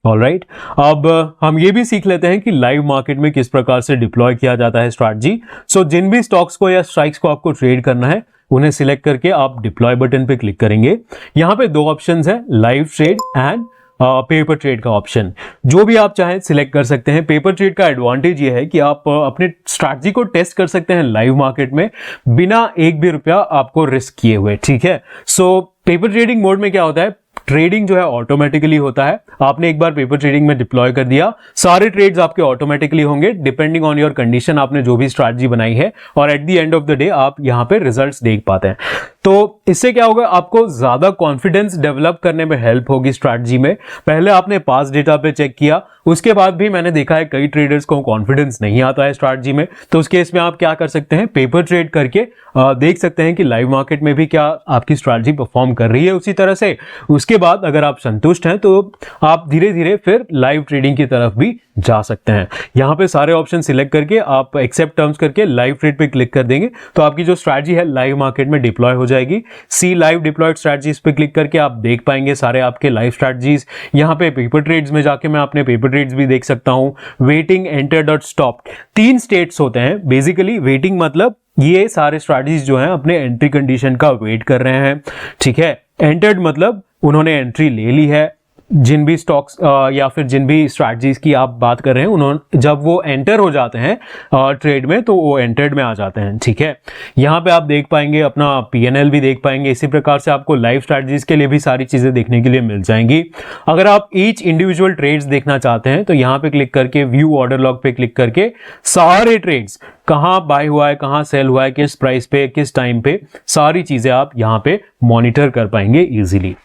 ऑलराइट, अब हम ये भी सीख लेते हैं कि लाइव मार्केट में किस प्रकार से डिप्लॉय किया जाता है स्ट्रैटेजी। सो जिन भी स्टॉक्स को या स्ट्राइक्स को आपको ट्रेड करना है उन्हें सिलेक्ट करके आप डिप्लॉय बटन पे क्लिक करेंगे। यहाँ पे दो ऑप्शंस हैं, live trade and paper trade का ऑप्शन। जो भी आप चाहें सिलेक्ट कर सकते हैं। पेपर ट्रेड का एडवांटेज ये है कि आप अपने स्ट्रैटेजी को टेस्ट कर सकते हैं लाइव मार्केट में बिना एक भी रुपया आपको रिस्क किए हुए, ठीक है। सो पेपर ट्रेडिंग मोड में क्या होता है, ट्रेडिंग जो है ऑटोमेटिकली होता है। आपने एक बार पेपर ट्रेडिंग में डिप्लॉय कर दिया, सारे ट्रेड्स आपके ऑटोमेटिकली होंगे डिपेंडिंग ऑन योर कंडीशन, आपने जो भी स्ट्रैटेजी बनाई है, और at the end of the day आप यहां पे रिजल्ट्स देख पाते हैं। तो इससे क्या होगा, आपको ज्यादा कॉन्फिडेंस डेवलप करने में हेल्प होगी स्ट्रैटेजी में। पहले आपने पास डेटा पे चेक किया, उसके बाद भी मैंने देखा है कई ट्रेडर्स को कॉन्फिडेंस नहीं आता है स्ट्रैटेजी में, तो उस केस में आप क्या कर सकते हैं, पेपर ट्रेड करके देख सकते हैं कि लाइव मार्केट में भी क्या आपकी स्ट्रैटेजी परफॉर्म कर रही है उसी तरह से। उसके बाद अगर आप संतुष्ट हैं तो आप धीरे धीरे फिर लाइव ट्रेडिंग की तरफ भी जा सकते हैं। यहाँ पे सारे ऑप्शन सिलेक्ट करके आप एक्सेप्ट टर्म्स करके लाइव ट्रेड पे क्लिक कर देंगे तो आपकी जो स्ट्रैटेजी है लाइव मार्केट में डिप्लॉय हो जाएगी। सी लाइव डिप्लॉयड स्ट्रैटेजीज पे क्लिक करके आप देख पाएंगे सारे आपके लाइव स्ट्रैटेजीज। यहाँ पे पेपर ट्रेड्स में जाके मैं अपने पेपर ट्रेड्स भी देख सकता हूँ। वेटिंग, एंटर्ड और स्टॉप, 3 स्टेट्स होते हैं बेसिकली। वेटिंग मतलब ये सारे स्ट्रैटेजीज जो हैं अपने एंट्री कंडीशन का वेट कर रहे हैं, ठीक है। एंटर्ड मतलब उन्होंने एंट्री ले ली है। जिन भी स्टॉक्स या फिर जिन भी स्ट्रैटेजीज की आप बात कर रहे हैं, उन्होंने जब वो एंटर हो जाते हैं ट्रेड में तो वो एंटर्ड में आ जाते हैं, ठीक है। यहाँ पे आप देख पाएंगे अपना PNL भी देख पाएंगे। इसी प्रकार से आपको लाइव स्ट्रैटेजीज के लिए भी सारी चीजें देखने के लिए मिल जाएंगी। अगर आप ईच इंडिविजुअल ट्रेड्स देखना चाहते हैं तो यहाँ पे क्लिक करके व्यू ऑर्डर लॉग पे क्लिक करके सारे ट्रेड्स कहाँ बाय हुआ है, कहाँ सेल हुआ है, किस प्राइस पे, किस टाइम पे, सारी चीजें आप यहाँ पे मॉनिटर कर पाएंगे इजीली।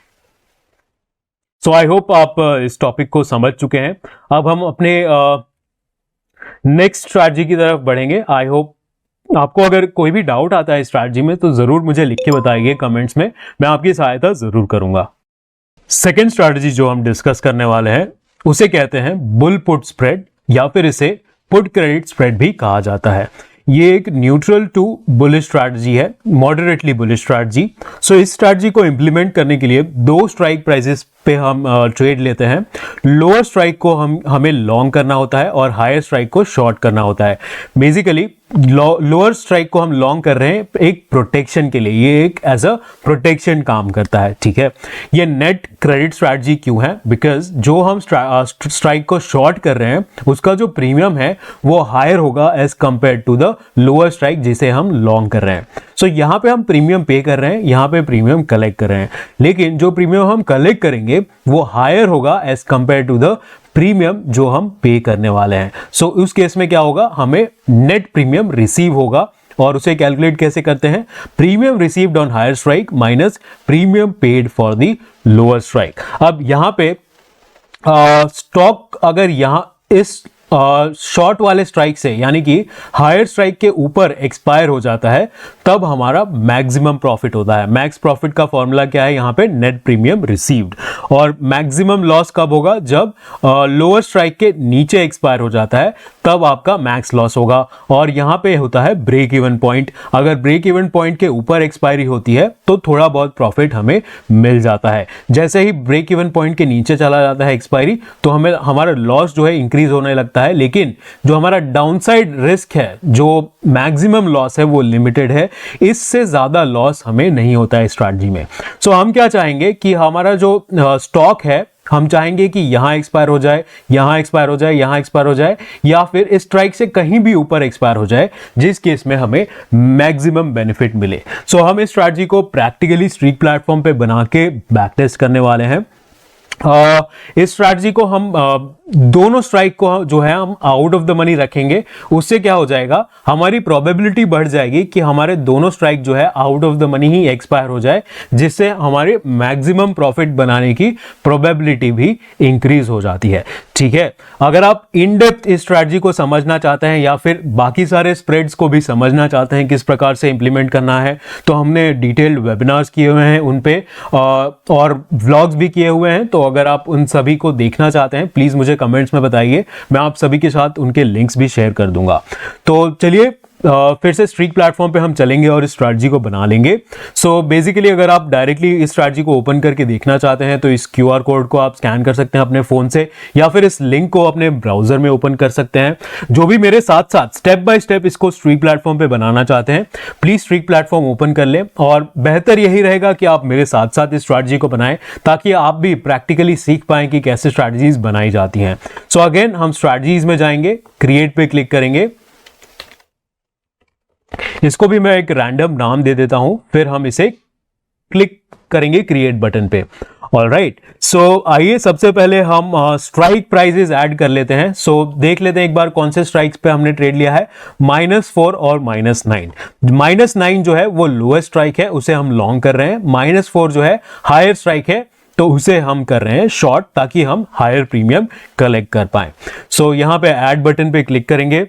सो आई होप आप इस टॉपिक को समझ चुके हैं। अब हम अपने नेक्स्ट स्ट्रैटेजी की तरफ बढ़ेंगे। आई होप आपको अगर कोई भी डाउट आता है स्ट्रैटेजी में तो जरूर मुझे लिख के बताइए कमेंट्स में, मैं आपकी सहायता जरूर करूंगा। सेकेंड स्ट्रैटेजी जो हम डिस्कस करने वाले हैं उसे कहते हैं बुल पुट स्प्रेड, या फिर इसे पुट क्रेडिट स्प्रेड भी कहा जाता है। ये एक न्यूट्रल टू बुलिश स्ट्रैटेजी है, मॉडरेटली बुलिश स्ट्रैटेजी। सो इस स्ट्रैटेजी को इंप्लीमेंट करने के लिए 2 स्ट्राइक प्राइसेस पे हम ट्रेड लेते हैं। लोअर स्ट्राइक को हमें लॉन्ग करना होता है और हायर स्ट्राइक को शॉर्ट करना होता है। बेसिकली लोअर स्ट्राइक को हम लॉन्ग कर रहे हैं एक प्रोटेक्शन के लिए, ये एक एज अ प्रोटेक्शन काम करता है, ठीक है। ये नेट क्रेडिट स्ट्रैटेजी क्यों है, बिकॉज जो हम स्ट्राइक को शॉर्ट कर रहे हैं उसका जो प्रीमियम है वो हायर होगा as compare to the lower strike जिसे हम लॉन्ग कर रहे हैं। सो यहाँ पे हम प्रीमियम पे कर रहे हैं, यहाँ पे प्रीमियम कलेक्ट कर रहे हैं, लेकिन जो प्रीमियम हम कलेक्ट करेंगे वो हायर होगा as compare to the premium जो हम पे करने वाले हैं। सो उस केस में क्या होगा, हमें नेट प्रीमियम रिसीव होगा और उसे कैलकुलेट कैसे करते हैं, premium received on higher strike minus premium paid for the lower strike. अब यहां पे स्टॉक अगर यहां इस शॉर्ट वाले स्ट्राइक से यानी कि हायर स्ट्राइक के ऊपर एक्सपायर हो जाता है तब हमारा मैक्सिमम प्रॉफिट होता है। मैक्स प्रॉफिट का फॉर्मूला क्या है यहाँ पे, नेट प्रीमियम रिसीव्ड। और मैक्सिमम लॉस कब होगा, जब लोअर स्ट्राइक के नीचे एक्सपायर हो जाता है तब आपका मैक्स लॉस होगा। और यहाँ पे होता है ब्रेक इवन पॉइंट, अगर ब्रेक इवन पॉइंट के ऊपर एक्सपायरी होती है तो थोड़ा बहुत प्रॉफिट हमें मिल जाता है। जैसे ही ब्रेक इवन पॉइंट के नीचे चला जाता है एक्सपायरी तो हमें हमारा लॉस जो है इंक्रीज होने लगता है, लेकिन जो हमारा डाउनसाइड रिस्क है, जो मैक्सिमम लॉस है वो लिमिटेड है, इससे ज्यादा लॉस हमें नहीं होता है स्ट्रैटेजी में। सो हम क्या चाहेंगे कि हमारा जो स्टॉक है हम चाहेंगे कि यहां एक्सपायर हो जाए, यहां एक्सपायर हो जाए, यहां एक्सपायर हो जाए, या फिर इस स्ट्राइक से कहीं भी ऊपर एक्सपायर हो जाए, जिस केस में हमें मैक्सिमम बेनिफिट मिले। सो हम इस स्ट्रैटेजी को प्रैक्टिकली स्ट्रीक प्लेटफॉर्म पे बना के बैक टेस्ट करने वाले हैं। इस स्ट्रैटेजी को हम दोनों स्ट्राइक को जो है हम आउट ऑफ द मनी रखेंगे। उससे क्या हो जाएगा, हमारी प्रोबेबिलिटी बढ़ जाएगी कि हमारे दोनों स्ट्राइक जो है out of the money he expire हो जाए, जिससे हमारे मैक्सिमम प्रॉफिट बनाने की प्रोबेबिलिटी भी इंक्रीज हो जाती है। ठीक है, अगर आप इन डेप्थ इस स्ट्रैटेजी को समझना चाहते हैं या फिर बाकी सारे स्प्रेड्स को भी समझना चाहते हैं किस प्रकार से इंप्लीमेंट करना है, तो हमने डिटेल्ड वेबिनार्स किए हुए हैं उन पे और व्लॉग्स भी किए हुए हैं। तो अगर आप उन सभी को देखना चाहते हैं प्लीज मुझे कमेंट्स में बताइए, मैं आप सभी के साथ उनके लिंक्स भी शेयर कर दूंगा। तो चलिए फिर से स्ट्रीक प्लेटफॉर्म पे हम चलेंगे और इस स्ट्रैटेजी को बना लेंगे। सो बेसिकली अगर आप डायरेक्टली इस स्ट्रैटेजी को ओपन करके देखना चाहते हैं तो इस QR कोड को आप स्कैन कर सकते हैं अपने फोन से, या फिर इस लिंक को अपने ब्राउजर में ओपन कर सकते हैं। जो भी मेरे साथ साथ स्टेप बाय स्टेप इसको स्ट्रीक प्लेटफॉर्म पे बनाना चाहते हैं प्लीज स्ट्रीक प्लेटफॉर्म ओपन कर लें, और बेहतर यही रहेगा कि आप मेरे साथ साथ इस स्ट्रैटेजी को बनाएं ताकि आप भी प्रैक्टिकली सीख पाएं कि कैसे स्ट्रैटेजीज बनाई जाती हैं। सो अगेन हम स्ट्रैटेजीज में जाएंगे, क्रिएट पे क्लिक करेंगे, इसको भी मैं एक रैंडम नाम दे देता हूं, फिर हम इसे क्लिक करेंगे क्रिएट बटन पे। ऑलराइट, सो आइए सबसे पहले हम स्ट्राइक प्राइजेस ऐड कर लेते हैं। सो देख लेते हैं एक बार कौन से स्ट्राइक्स पे हमने ट्रेड लिया है, -4 और -9। -9 जो है वो लोएस्ट स्ट्राइक है, उसे हम लॉन्ग कर रहे हैं। -4 जो है हायर स्ट्राइक है तो उसे हम कर रहे हैं शॉर्ट, ताकि हम हायर प्रीमियम कलेक्ट कर पाए। सो यहां पे ऐड बटन पे क्लिक करेंगे।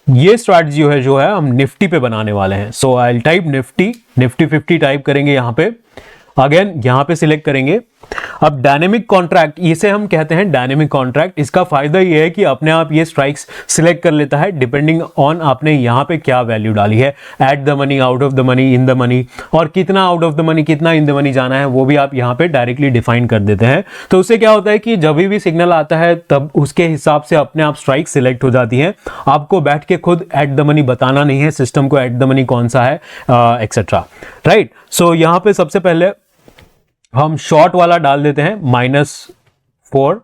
ये स्ट्रैटेजी जो है हम निफ्टी पे बनाने वाले हैं। सो आई टाइप निफ्टी 50 टाइप करेंगे यहां पे, अगेन यहां पे सिलेक्ट करेंगे। अब डायनेमिक कॉन्ट्रैक्ट, इसे हम कहते हैं डायनेमिक कॉन्ट्रैक्ट। इसका फायदा ये है कि अपने आप ये स्ट्राइक्स सिलेक्ट कर लेता है डिपेंडिंग ऑन आपने यहां पे क्या वैल्यू डाली है, eight the money, out of the money, in the money, और कितना आउट ऑफ द मनी कितना इन द मनी जाना है वो भी आप यहां पे डायरेक्टली डिफाइन कर देते हैं। तो उससे क्या होता है कि जब भी सिग्नल आता है तब उसके हिसाब से अपने आप स्ट्राइक सिलेक्ट हो जाती है। आपको बैठ के खुद एट द मनी बताना नहीं है सिस्टम को एट द मनी कौन सा है, एक्सेट्रा। राइट, सो यहां पे सबसे पहले हम शॉर्ट वाला डाल देते हैं, -4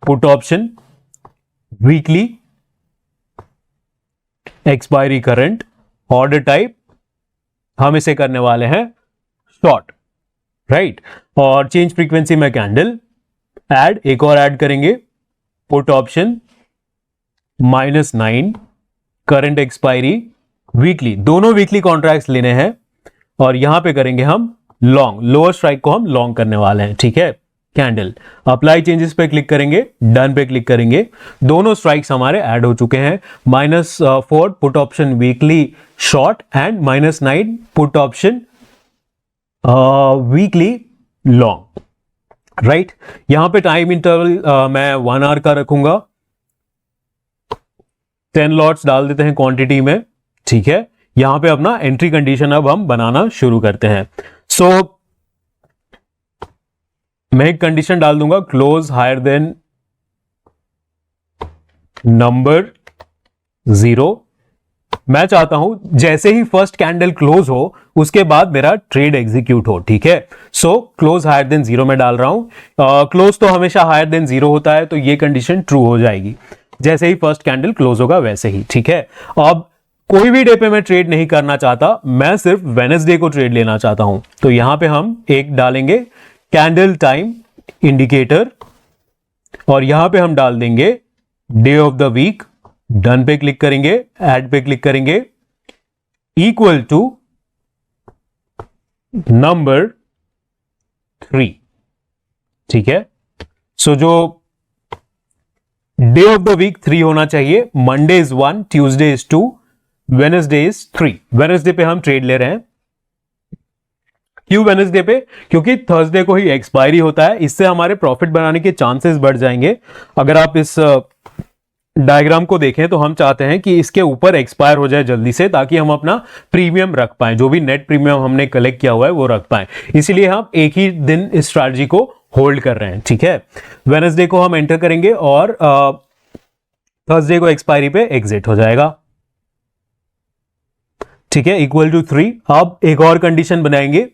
put option weekly, expiry current, order type हम इसे करने वाले हैं शॉर्ट। राइट, और चेंज फ्रीक्वेंसी में कैंडल ऐड, एक और ऐड करेंगे, put option -9 current expiry weekly, दोनों वीकली कॉन्ट्रैक्ट्स लेने हैं और यहां पे करेंगे हम लॉन्ग, लोअर स्ट्राइक को हम लॉन्ग करने वाले हैं। ठीक है, कैंडल, अप्लाई चेंजेस पे क्लिक करेंगे, डन पे क्लिक करेंगे, दोनों स्ट्राइक्स हमारे ऐड हो चुके हैं। -4 put option weekly short and -9 put option weekly long. Right, यहां पे टाइम इंटरवल मैं 1 आवर का रखूंगा, 10 लॉट्स डाल देते हैं क्वांटिटी में। ठीक है, यहां पे अपना एंट्री कंडीशन अब हम बनाना शुरू करते हैं। सो मैं एक कंडीशन डाल दूंगा, क्लोज हायर देन नंबर 0। मैं चाहता हूं जैसे ही फर्स्ट कैंडल क्लोज हो उसके बाद मेरा ट्रेड एग्जीक्यूट हो। ठीक है, सो क्लोज हायर देन 0 में डाल रहा हूं। क्लोज तो हमेशा हायर देन 0 होता है, तो ये कंडीशन ट्रू हो जाएगी जैसे ही फर्स्ट कैंडल क्लोज होगा वैसे ही। ठीक है, अब कोई भी डे पे मैं ट्रेड नहीं करना चाहता, मैं सिर्फ वेडनेसडे को ट्रेड लेना चाहता हूं, तो यहां पे हम एक डालेंगे कैंडल टाइम इंडिकेटर और यहां पे हम डाल देंगे day of the week, done पे क्लिक करेंगे, ऐड पे क्लिक करेंगे, इक्वल टू नंबर 3। ठीक है, सो जो डे ऑफ द वीक 3 होना चाहिए, Monday is 1, Tuesday is 2, Wednesday is 3। Wednesday पे हम ट्रेड ले रहे हैं। क्यों वेडनेसडे पे? क्योंकि थर्सडे को ही एक्सपायरी होता है, इससे हमारे प्रॉफिट बनाने के चांसेस बढ़ जाएंगे। अगर आप इस डायग्राम को देखें तो हम चाहते हैं कि इसके ऊपर एक्सपायर हो जाए जल्दी से, ताकि हम अपना प्रीमियम रख पाएं, जो भी नेट प्रीमियम हमने कलेक्ट किया हुआ है वो रख पाएं। इसीलिए हम एक ही दिन इस स्ट्रैटेजी को होल्ड कर रहे हैं। ठीक है, वेडनेसडे को हम एंटर करेंगे और थर्सडे को एक्सपायरी पे एग्जिट हो जाएगा। ठीक है, इक्वल टू 3। अब एक और कंडीशन बनाएंगे,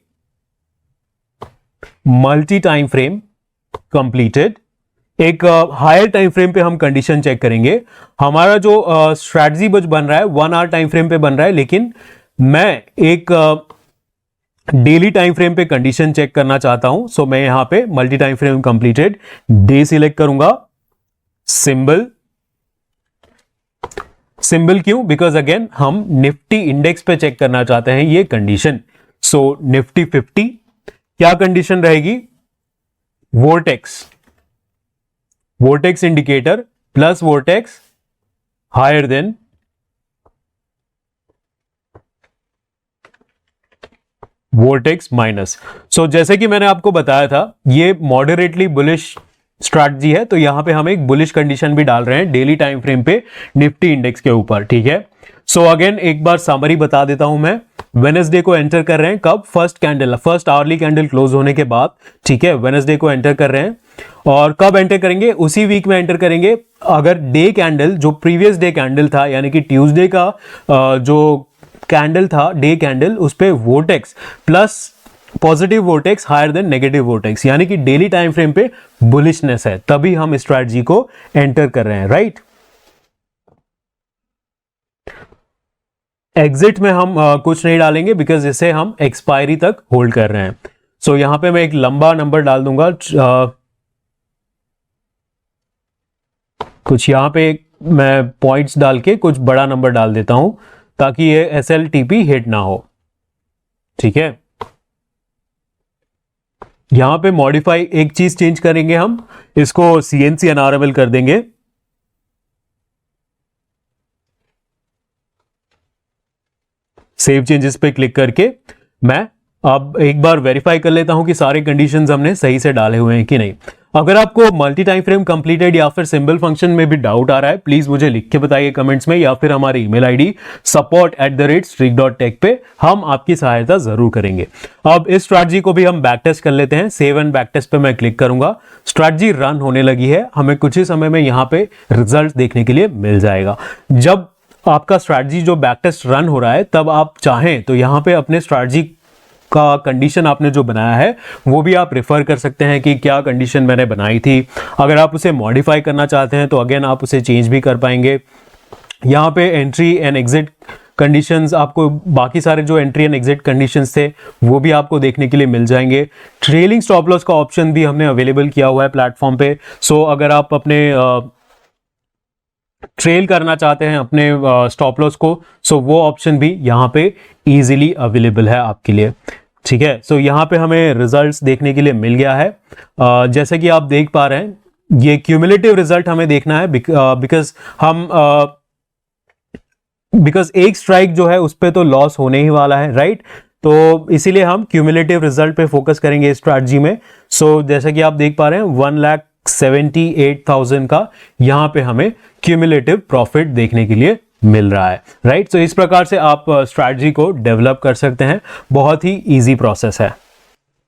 मल्टी टाइम फ्रेम कंप्लीटेड। एक हायर टाइम फ्रेम पे हम कंडीशन चेक करेंगे। हमारा जो स्ट्रैटेजी बन रहा है 1 आवर टाइम फ्रेम पे बन रहा है, लेकिन मैं एक डेली टाइम फ्रेम पे कंडीशन चेक करना चाहता हूं। सो मैं यहां पे multi time frame completed, day select करूंगा, सिंबल क्यों? बिकॉज अगेन हम निफ्टी इंडेक्स पे चेक करना चाहते हैं ये कंडीशन। सो निफ्टी 50, क्या कंडीशन रहेगी? Vortex indicator plus vortex higher than vortex minus. So जैसे कि मैंने आपको बताया था, ये मॉडरेटली बुलिश स्ट्रैटेजी है, तो यहां पे हम एक बुलिश कंडीशन भी डाल रहे हैं डेली टाइम फ्रेम पे निफ्टी इंडेक्स के ऊपर। ठीक है, सो अगेन एक बार समरी बता देता हूं मैं। वेडनेसडे को एंटर कर रहे हैं, कब? फर्स्ट आवरली कैंडल क्लोज होने के बाद। ठीक है, वेडनेसडे को एंटर कर रहे हैं, और कब एंटर करेंगे? उसी वीक में एंटर करेंगे। अगर डे कैंडल जो प्रीवियस डे कैंडल था, यानी कि ट्यूसडे का जो कैंडल था, डे कैंडल, उस पे vortex plus positive vortex higher than negative vortex, यानी कि डेली टाइम फ्रेम पे बुलिशनेस है, तभी हम स्ट्रैटेजी को एंटर कर रहे हैं। राइट, एग्जिट में हम कुछ नहीं डालेंगे, बिकॉज इसे हम एक्सपायरी तक होल्ड कर रहे हैं। सो यहां पे मैं एक लंबा नंबर डाल दूंगा, कुछ यहां पे मैं पॉइंट्स डाल के कुछ बड़ा नंबर डाल देता हूं, ताकि ये SLTP हिट ना हो। ठीक है, यहां पे मॉडिफाई एक चीज चेंज करेंगे, हम इसको CNC NRML कर देंगे। सेव चेंजेस पे क्लिक करके मैं अब एक बार वेरीफाई कर लेता हूं कि सारे कंडीशंस हमने सही से डाले हुए हैं कि नहीं। अगर आपको मल्टी टाइम फ्रेम कंप्लीटेड या फिर सिंबल फंक्शन में भी डाउट आ रहा है, प्लीज मुझे लिख के बताइए कमेंट्स में, या फिर हमारी ईमेल आईडी support@streak.tech पे हम आपकी सहायता जरूर करेंगे। अब इस स्ट्रैटेजी को भी हम बैक टेस्ट कर लेते हैं। सेव एंड बैक टेस्ट पे मैं क्लिक करूंगा, स्ट्रैटेजी रन होने लगी है, हमें कुछ ही समय में यहाँ पे रिजल्ट देखने के लिए मिल जाएगा। जब आपका स्ट्रैटेजी जो बैक टेस्ट रन हो रहा है, तब आप चाहें तो यहाँ पे अपने स्ट्रैटेजी का कंडीशन आपने जो बनाया है वो भी आप रेफर कर सकते हैं कि क्या कंडीशन मैंने बनाई थी। अगर आप उसे मॉडिफाई करना चाहते हैं तो अगेन आप उसे चेंज भी कर पाएंगे। यहाँ पे एंट्री एंड एग्जिट कंडीशंस, आपको बाकी सारे जो एंट्री एंड एग्जिट कंडीशंस थे वो भी आपको देखने के लिए मिल जाएंगे। ट्रेलिंग स्टॉप लॉस का ऑप्शन भी हमने अवेलेबल किया हुआ है प्लेटफॉर्म पे। सो अगर आप अपने ट्रेल करना चाहते हैं अपने स्टॉप लॉस को, सो वो ऑप्शन भी यहाँ पे इजीली अवेलेबल है आपके लिए। ठीक है, सो यहाँ पे हमें रिजल्ट्स देखने के लिए मिल गया है। जैसे कि आप देख पा रहे हैं, ये क्यूमुलेटिव रिजल्ट हमें देखना है, बिकॉज एक स्ट्राइक जो है उस पर तो लॉस होने ही वाला है। राइट, तो इसीलिए हम क्यूमुलेटिव रिजल्ट पे फोकस करेंगे इस स्ट्रैटेजी में। सो जैसे कि आप देख पा रहे हैं 1,78,000 का यहाँ पे हमें क्यूमुलेटिव प्रॉफिट देखने के लिए मिल रहा है। राइट, तो इस प्रकार से आप स्ट्रैटेजी को डेवलप कर सकते हैं, बहुत ही इजी प्रोसेस है।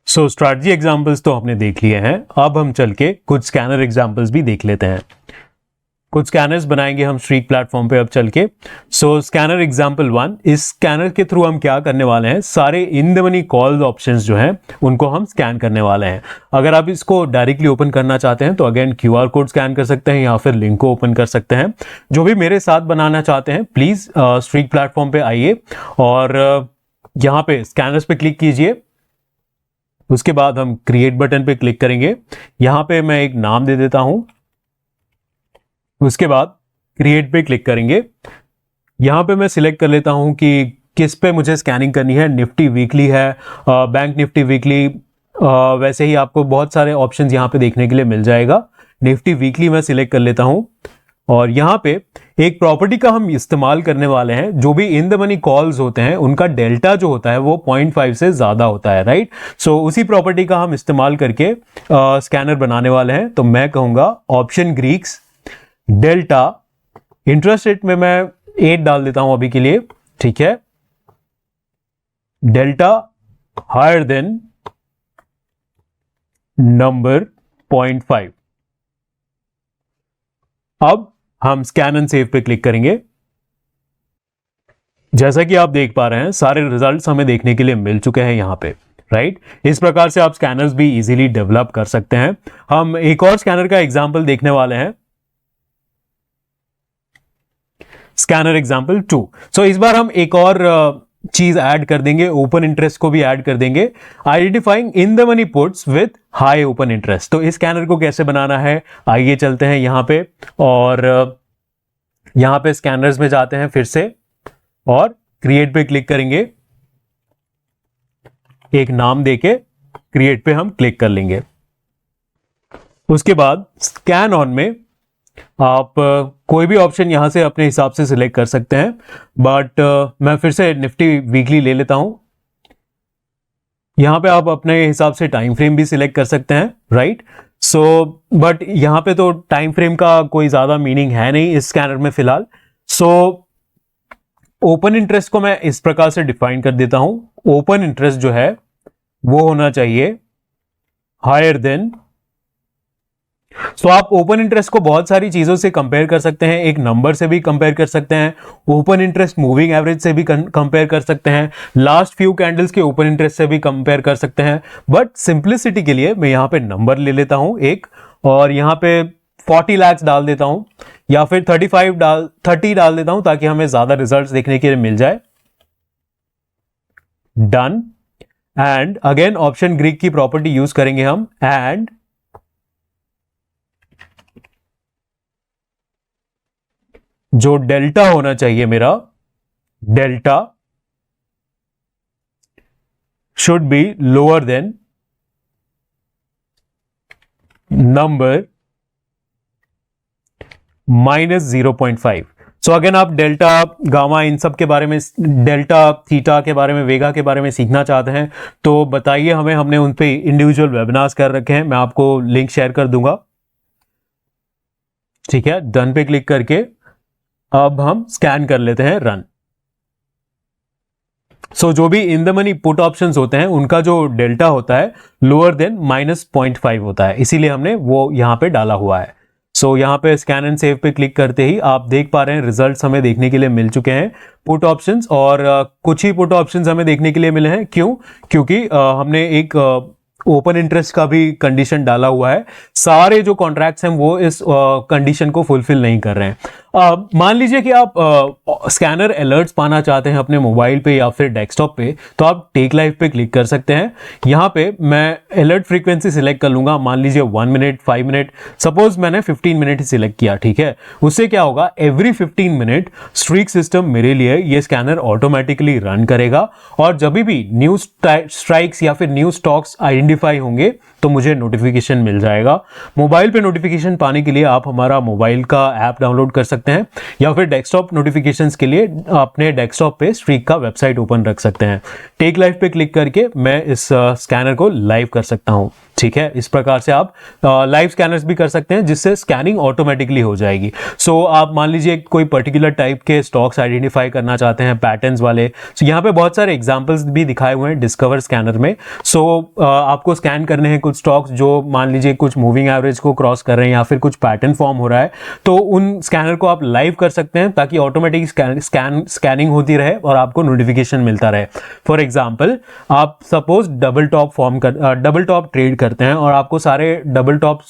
सो स्ट्रैटेजी एग्जांपल्स तो हमने देख लिए हैं, अब हम चल के कुछ स्कैनर एग्जांपल्स भी देख लेते हैं। कुछ स्कैनर्स बनाएंगे हम स्ट्रीक प्लेटफॉर्म पे अब चल के। सो स्कैनर एग्जांपल 1, इस स्कैनर के थ्रू हम क्या करने वाले हैं, सारे इन द मनी कॉल्स ऑप्शंस जो हैं उनको हम स्कैन करने वाले हैं। अगर आप इसको डायरेक्टली ओपन करना चाहते हैं तो अगेन QR कोड स्कैन कर सकते हैं या फिर लिंक को ओपन कर सकते हैं। जो भी मेरे साथ बनाना चाहते हैं प्लीज स्ट्रीक प्लेटफॉर्म पे आइए और यहाँ पे स्कैनर्स पे क्लिक कीजिए। उसके बाद हम क्रिएट बटन पे क्लिक करेंगे। यहाँ पे मैं एक नाम दे देता हूँ उसके बाद क्रिएट पे क्लिक करेंगे। यहाँ पे मैं सिलेक्ट कर लेता हूँ कि किस पे मुझे स्कैनिंग करनी है, निफ्टी वीकली है, बैंक निफ्टी वीकली, वैसे ही आपको बहुत सारे ऑप्शंस यहाँ पे देखने के लिए मिल जाएगा। निफ्टी वीकली मैं सिलेक्ट कर लेता हूँ और यहाँ पे एक प्रॉपर्टी का हम इस्तेमाल करने वाले हैं। जो भी इन द मनी कॉल्स होते हैं उनका डेल्टा जो होता है वो 0.5 से ज़्यादा होता है, राइट। सो उसी प्रॉपर्टी का हम इस्तेमाल करके स्कैनर बनाने वाले हैं। तो मैं कहूँगा option Greeks delta, interest rate में मैं 8 डाल देता हूँ अभी के लिए, ठीक है। Delta higher than number 0.5। अब हम स्कैन एंड सेव पे क्लिक करेंगे। जैसा कि आप देख पा रहे हैं सारे रिजल्ट्स हमें देखने के लिए मिल चुके हैं यहाँ पे, राइट। इस प्रकार से आप स्कैनर्स भी इजीली डेवलप कर सकते हैं। हम एक और स्कैनर का एग्जांपल देखने वाले हैं, स्कैनर एग्जांपल 2। सो इस बार हम एक और चीज ऐड कर देंगे, ओपन इंटरेस्ट को भी ऐड कर देंगे। Identifying in the money puts with high open interest. तो इस स्कैनर को कैसे बनाना है, आइए चलते हैं यहां पे और यहां पे स्कैनर्स में जाते हैं फिर से और क्रिएट पे क्लिक करेंगे। एक नाम देके क्रिएट पे हम क्लिक कर लेंगे। उसके बाद स्कैन ऑन में आप कोई भी ऑप्शन यहां से अपने हिसाब से सिलेक्ट कर सकते हैं, बट मैं फिर से निफ्टी वीकली ले लेता हूं। यहां पे आप अपने हिसाब से टाइम फ्रेम भी सिलेक्ट कर सकते हैं, राइट। सो बट यहां पे तो टाइम फ्रेम का कोई ज्यादा मीनिंग है नहीं इस स्कैनर में फिलहाल। सो ओपन इंटरेस्ट को मैं इस प्रकार से डिफाइन कर देता हूं। ओपन इंटरेस्ट जो है वो होना चाहिए हायर देन। सो आप ओपन इंटरेस्ट को बहुत सारी चीजों से कंपेयर कर सकते हैं, एक नंबर से भी कंपेयर कर सकते हैं, ओपन इंटरेस्ट मूविंग एवरेज से भी कंपेयर कर सकते हैं, लास्ट फ्यू कैंडल्स के ओपन इंटरेस्ट से भी कंपेयर कर सकते हैं। बट सिंप्लिसिटी के लिए मैं यहां पे नंबर ले लेता हूं एक, और यहां पे 40 लाख डाल देता हूं या फिर 30 डाल देता हूं ताकि हमें ज्यादा रिजल्ट्स देखने के लिए मिल जाए। Done. And again option Greek की प्रॉपर्टी यूज करेंगे हम, एंड जो डेल्टा होना चाहिए मेरा, delta should be lower than number -0.5। So again आप डेल्टा गामा इन सब के बारे में, डेल्टा थीटा के बारे में, वेगा के बारे में सीखना चाहते हैं तो बताइए हमें, हमने उन पे इंडिविजुअल वेबिनार्स कर रखे हैं, मैं आपको लिंक शेयर कर दूंगा, ठीक है। डन पे क्लिक करके अब हम स्कैन कर लेते हैं रन। सो जो भी इन द मनी पुट ऑप्शंस होते हैं उनका जो डेल्टा होता है लोअर देन -0.5 होता है, इसीलिए हमने वो यहां पे डाला हुआ है। सो यहां पे स्कैन एंड सेव पे क्लिक करते ही आप देख पा रहे हैं रिजल्ट्स हमें देखने के लिए मिल चुके हैं पुट ऑप्शंस, और कुछ ही पुट ऑप्शंस हमें देखने के लिए मिले हैं। क्यों? क्योंकि हमने एक ओपन इंटरेस्ट का भी कंडीशन डाला हुआ है। सारे जो कॉन्ट्रैक्ट्स हैं वो इस कंडीशन को फुलफिल नहीं कर रहे हैं। मान लीजिए कि आप स्कैनर अलर्ट्स पाना चाहते हैं अपने मोबाइल पे या फिर डेस्कटॉप पे, तो आप टेक लाइव पे क्लिक कर सकते हैं। यहाँ पे मैं अलर्ट फ्रीक्वेंसी सिलेक्ट कर लूंगा, मान लीजिए 1 मिनट, 5 मिनट, सपोज मैंने 15 मिनट ही सिलेक्ट किया, ठीक है। उससे क्या होगा, एवरी 15 मिनट स्ट्रीक सिस्टम मेरे लिए ये स्कैनर ऑटोमेटिकली रन करेगा, और जब भी न्यू स्ट्राइक्स या फिर न्यू स्टॉक्स आइडेंटिफाई होंगे तो मुझे नोटिफिकेशन मिल जाएगा। मोबाइल पे नोटिफिकेशन पाने के लिए आप हमारा मोबाइल का ऐप डाउनलोड कर सकते हैं, या फिर डेस्कटॉप नोटिफिकेशंस के लिए अपने डेस्कटॉप पे स्ट्रीक का वेबसाइट ओपन रख सकते हैं। टेक लाइव पे क्लिक करके मैं इस स्कैनर को लाइव कर सकता हूं, ठीक है। इस प्रकार से आप लाइव स्कैनर्स भी कर सकते हैं जिससे स्कैनिंग ऑटोमेटिकली हो जाएगी। सो आप मान लीजिए कोई पर्टिकुलर टाइप के स्टॉक्स आइडेंटिफाई करना चाहते हैं, पैटर्न्स वाले, सो यहाँ पे बहुत सारे एग्जांपल्स भी दिखाए हुए हैं डिस्कवर स्कैनर में। सो आपको स्कैन करने हैं कुछ स्टॉक्स जो मान लीजिए कुछ मूविंग एवरेज को क्रॉस कर रहे हैं या फिर कुछ पैटर्न फॉर्म हो रहा है, तो उन स्कैनर को आप लाइव कर सकते हैं ताकि ऑटोमेटिक स्कैनिंग होती रहे और आपको नोटिफिकेशन मिलता रहे। फॉर एग्जाम्पल आप सपोज डबल टॉप ट्रेड करते हैं और आपको सारे डबल टॉप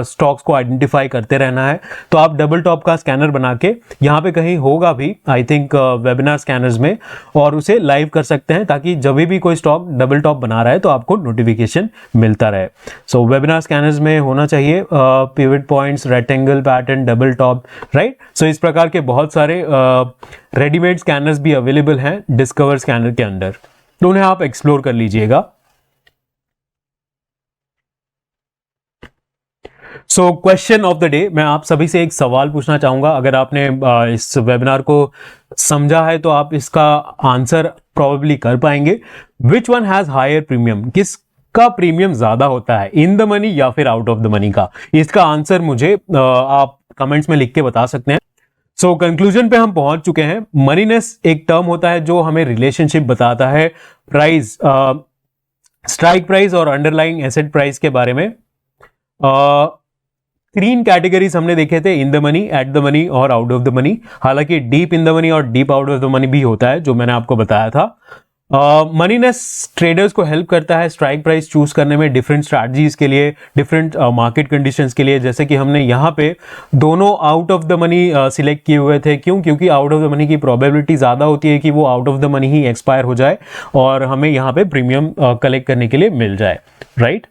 स्टॉक्स को आइडेंटिफाई करते रहना है, तो आप डबल टॉप का स्कैनर बना के यहाँ पे कहीं होगा भी आई थिंक वेबिनार स्कैनर्स में, और उसे लाइव कर सकते हैं ताकि जब भी कोई स्टॉक डबल टॉप बना रहा है तो आपको नोटिफिकेशन मिलता रहे। सो वेबिनार स्कैनर्स में होना चाहिए pivot points, rectangle pattern, double top, right. So इस प्रकार के बहुत सारे रेडीमेड स्कैनर्स भी अवेलेबल हैं डिस्कवर स्कैनर के अंदर, तो उन्हें आप एक्सप्लोर कर लीजिएगा। So question of the day, मैं आप सभी से एक सवाल पूछना चाहूंगा। अगर आपने इस वेबिनार को समझा है तो आप इसका आंसर प्रोबेबली कर पाएंगे। Which one has higher premium, किसका प्रीमियम ज्यादा होता है, इन द मनी या फिर आउट ऑफ द मनी का? इसका आंसर मुझे आप कमेंट्स में लिख के बता सकते हैं। सो कंक्लूजन पे हम पहुंच चुके हैं। मनीनेस एक टर्म होता है जो हमें रिलेशनशिप बताता है प्राइस, स्ट्राइक प्राइस और अंडरलाइंग एसेट प्राइस के बारे में। 3 कैटेगरीज हमने देखे थे, इन the money, at the money और आउट ऑफ द मनी। हालांकि डीप इन द मनी और deep out of the money भी होता है जो मैंने आपको बताया था। मनीनेस ट्रेडर्स को हेल्प करता है स्ट्राइक प्राइस चूज करने में, डिफरेंट स्ट्रैटेजीज के लिए, डिफरेंट मार्केट कंडीशंस के लिए। जैसे कि हमने यहाँ पे दोनों out of the money select किए हुए थे। क्यों? क्योंकि आउट ऑफ द मनी की प्रोबेबिलिटी ज़्यादा होती है कि वो out of the money he expire हो जाए और हमें यहाँ पे प्रीमियम कलेक्ट करने के लिए मिल जाए, राइट।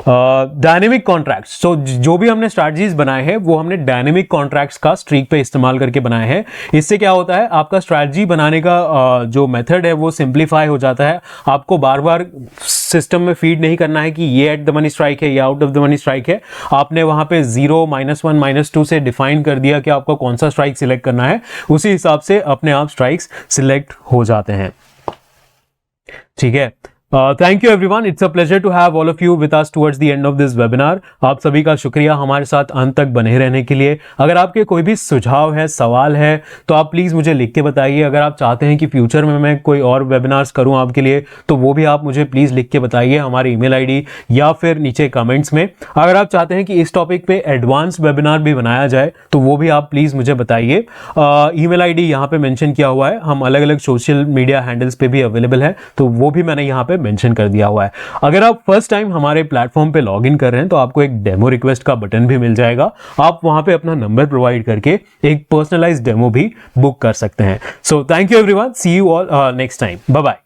डायनेमिक कॉन्ट्रैक्ट्स, तो जो भी हमने स्ट्रैटेजीज बनाए हैं वो हमने डायनेमिक कॉन्ट्रैक्ट्स का स्ट्रीक पे इस्तेमाल करके बनाए हैं। इससे क्या होता है, आपका स्ट्रैटेजी बनाने का जो मेथड है वो सिंप्लीफाई हो जाता है। आपको बार बार सिस्टम में फीड नहीं करना है कि ये एट द मनी स्ट्राइक है, ये out of the money strike है। आपने वहां पे 0, -1, -2 से डिफाइन कर दिया कि आपको कौन सा स्ट्राइक सिलेक्ट करना है, उसी हिसाब से अपने आप स्ट्राइक्स सिलेक्ट हो जाते हैं, ठीक है। Thank you everyone, it's a pleasure to have all of you with us towards the end of this webinar. आप सभी का शुक्रिया हमारे साथ अंत तक बने रहने के लिए। अगर आपके कोई भी सुझाव है, सवाल है, तो आप प्लीज़ मुझे लिख के बताइए। अगर आप चाहते हैं कि फ्यूचर में मैं कोई और वेबिनार्स करूं आपके लिए, तो वो भी आप मुझे प्लीज़ लिख के बताइए हमारी ईमेल आईडी या फिर नीचे कमेंट्स में। अगर आप चाहते हैं कि इस टॉपिक पे एडवांस वेबिनार भी बनाया जाए तो वो भी आप प्लीज़ मुझे बताइए। ईमेल आईडी यहाँ पे मेंशन किया हुआ है, हम अलग अलग सोशल मीडिया हैंडल्स पे भी अवेलेबल है, तो वो भी मैंने यहाँ पे मेंशन कर दिया हुआ है। अगर आप फर्स्ट टाइम हमारे प्लेटफॉर्म पे लॉगिन कर रहे हैं तो आपको एक डेमो रिक्वेस्ट का बटन भी मिल जाएगा। आप वहां पे अपना नंबर प्रोवाइड करके एक पर्सनलाइज्ड डेमो भी बुक कर सकते हैं। So thank you everyone, see you all next time, bye bye.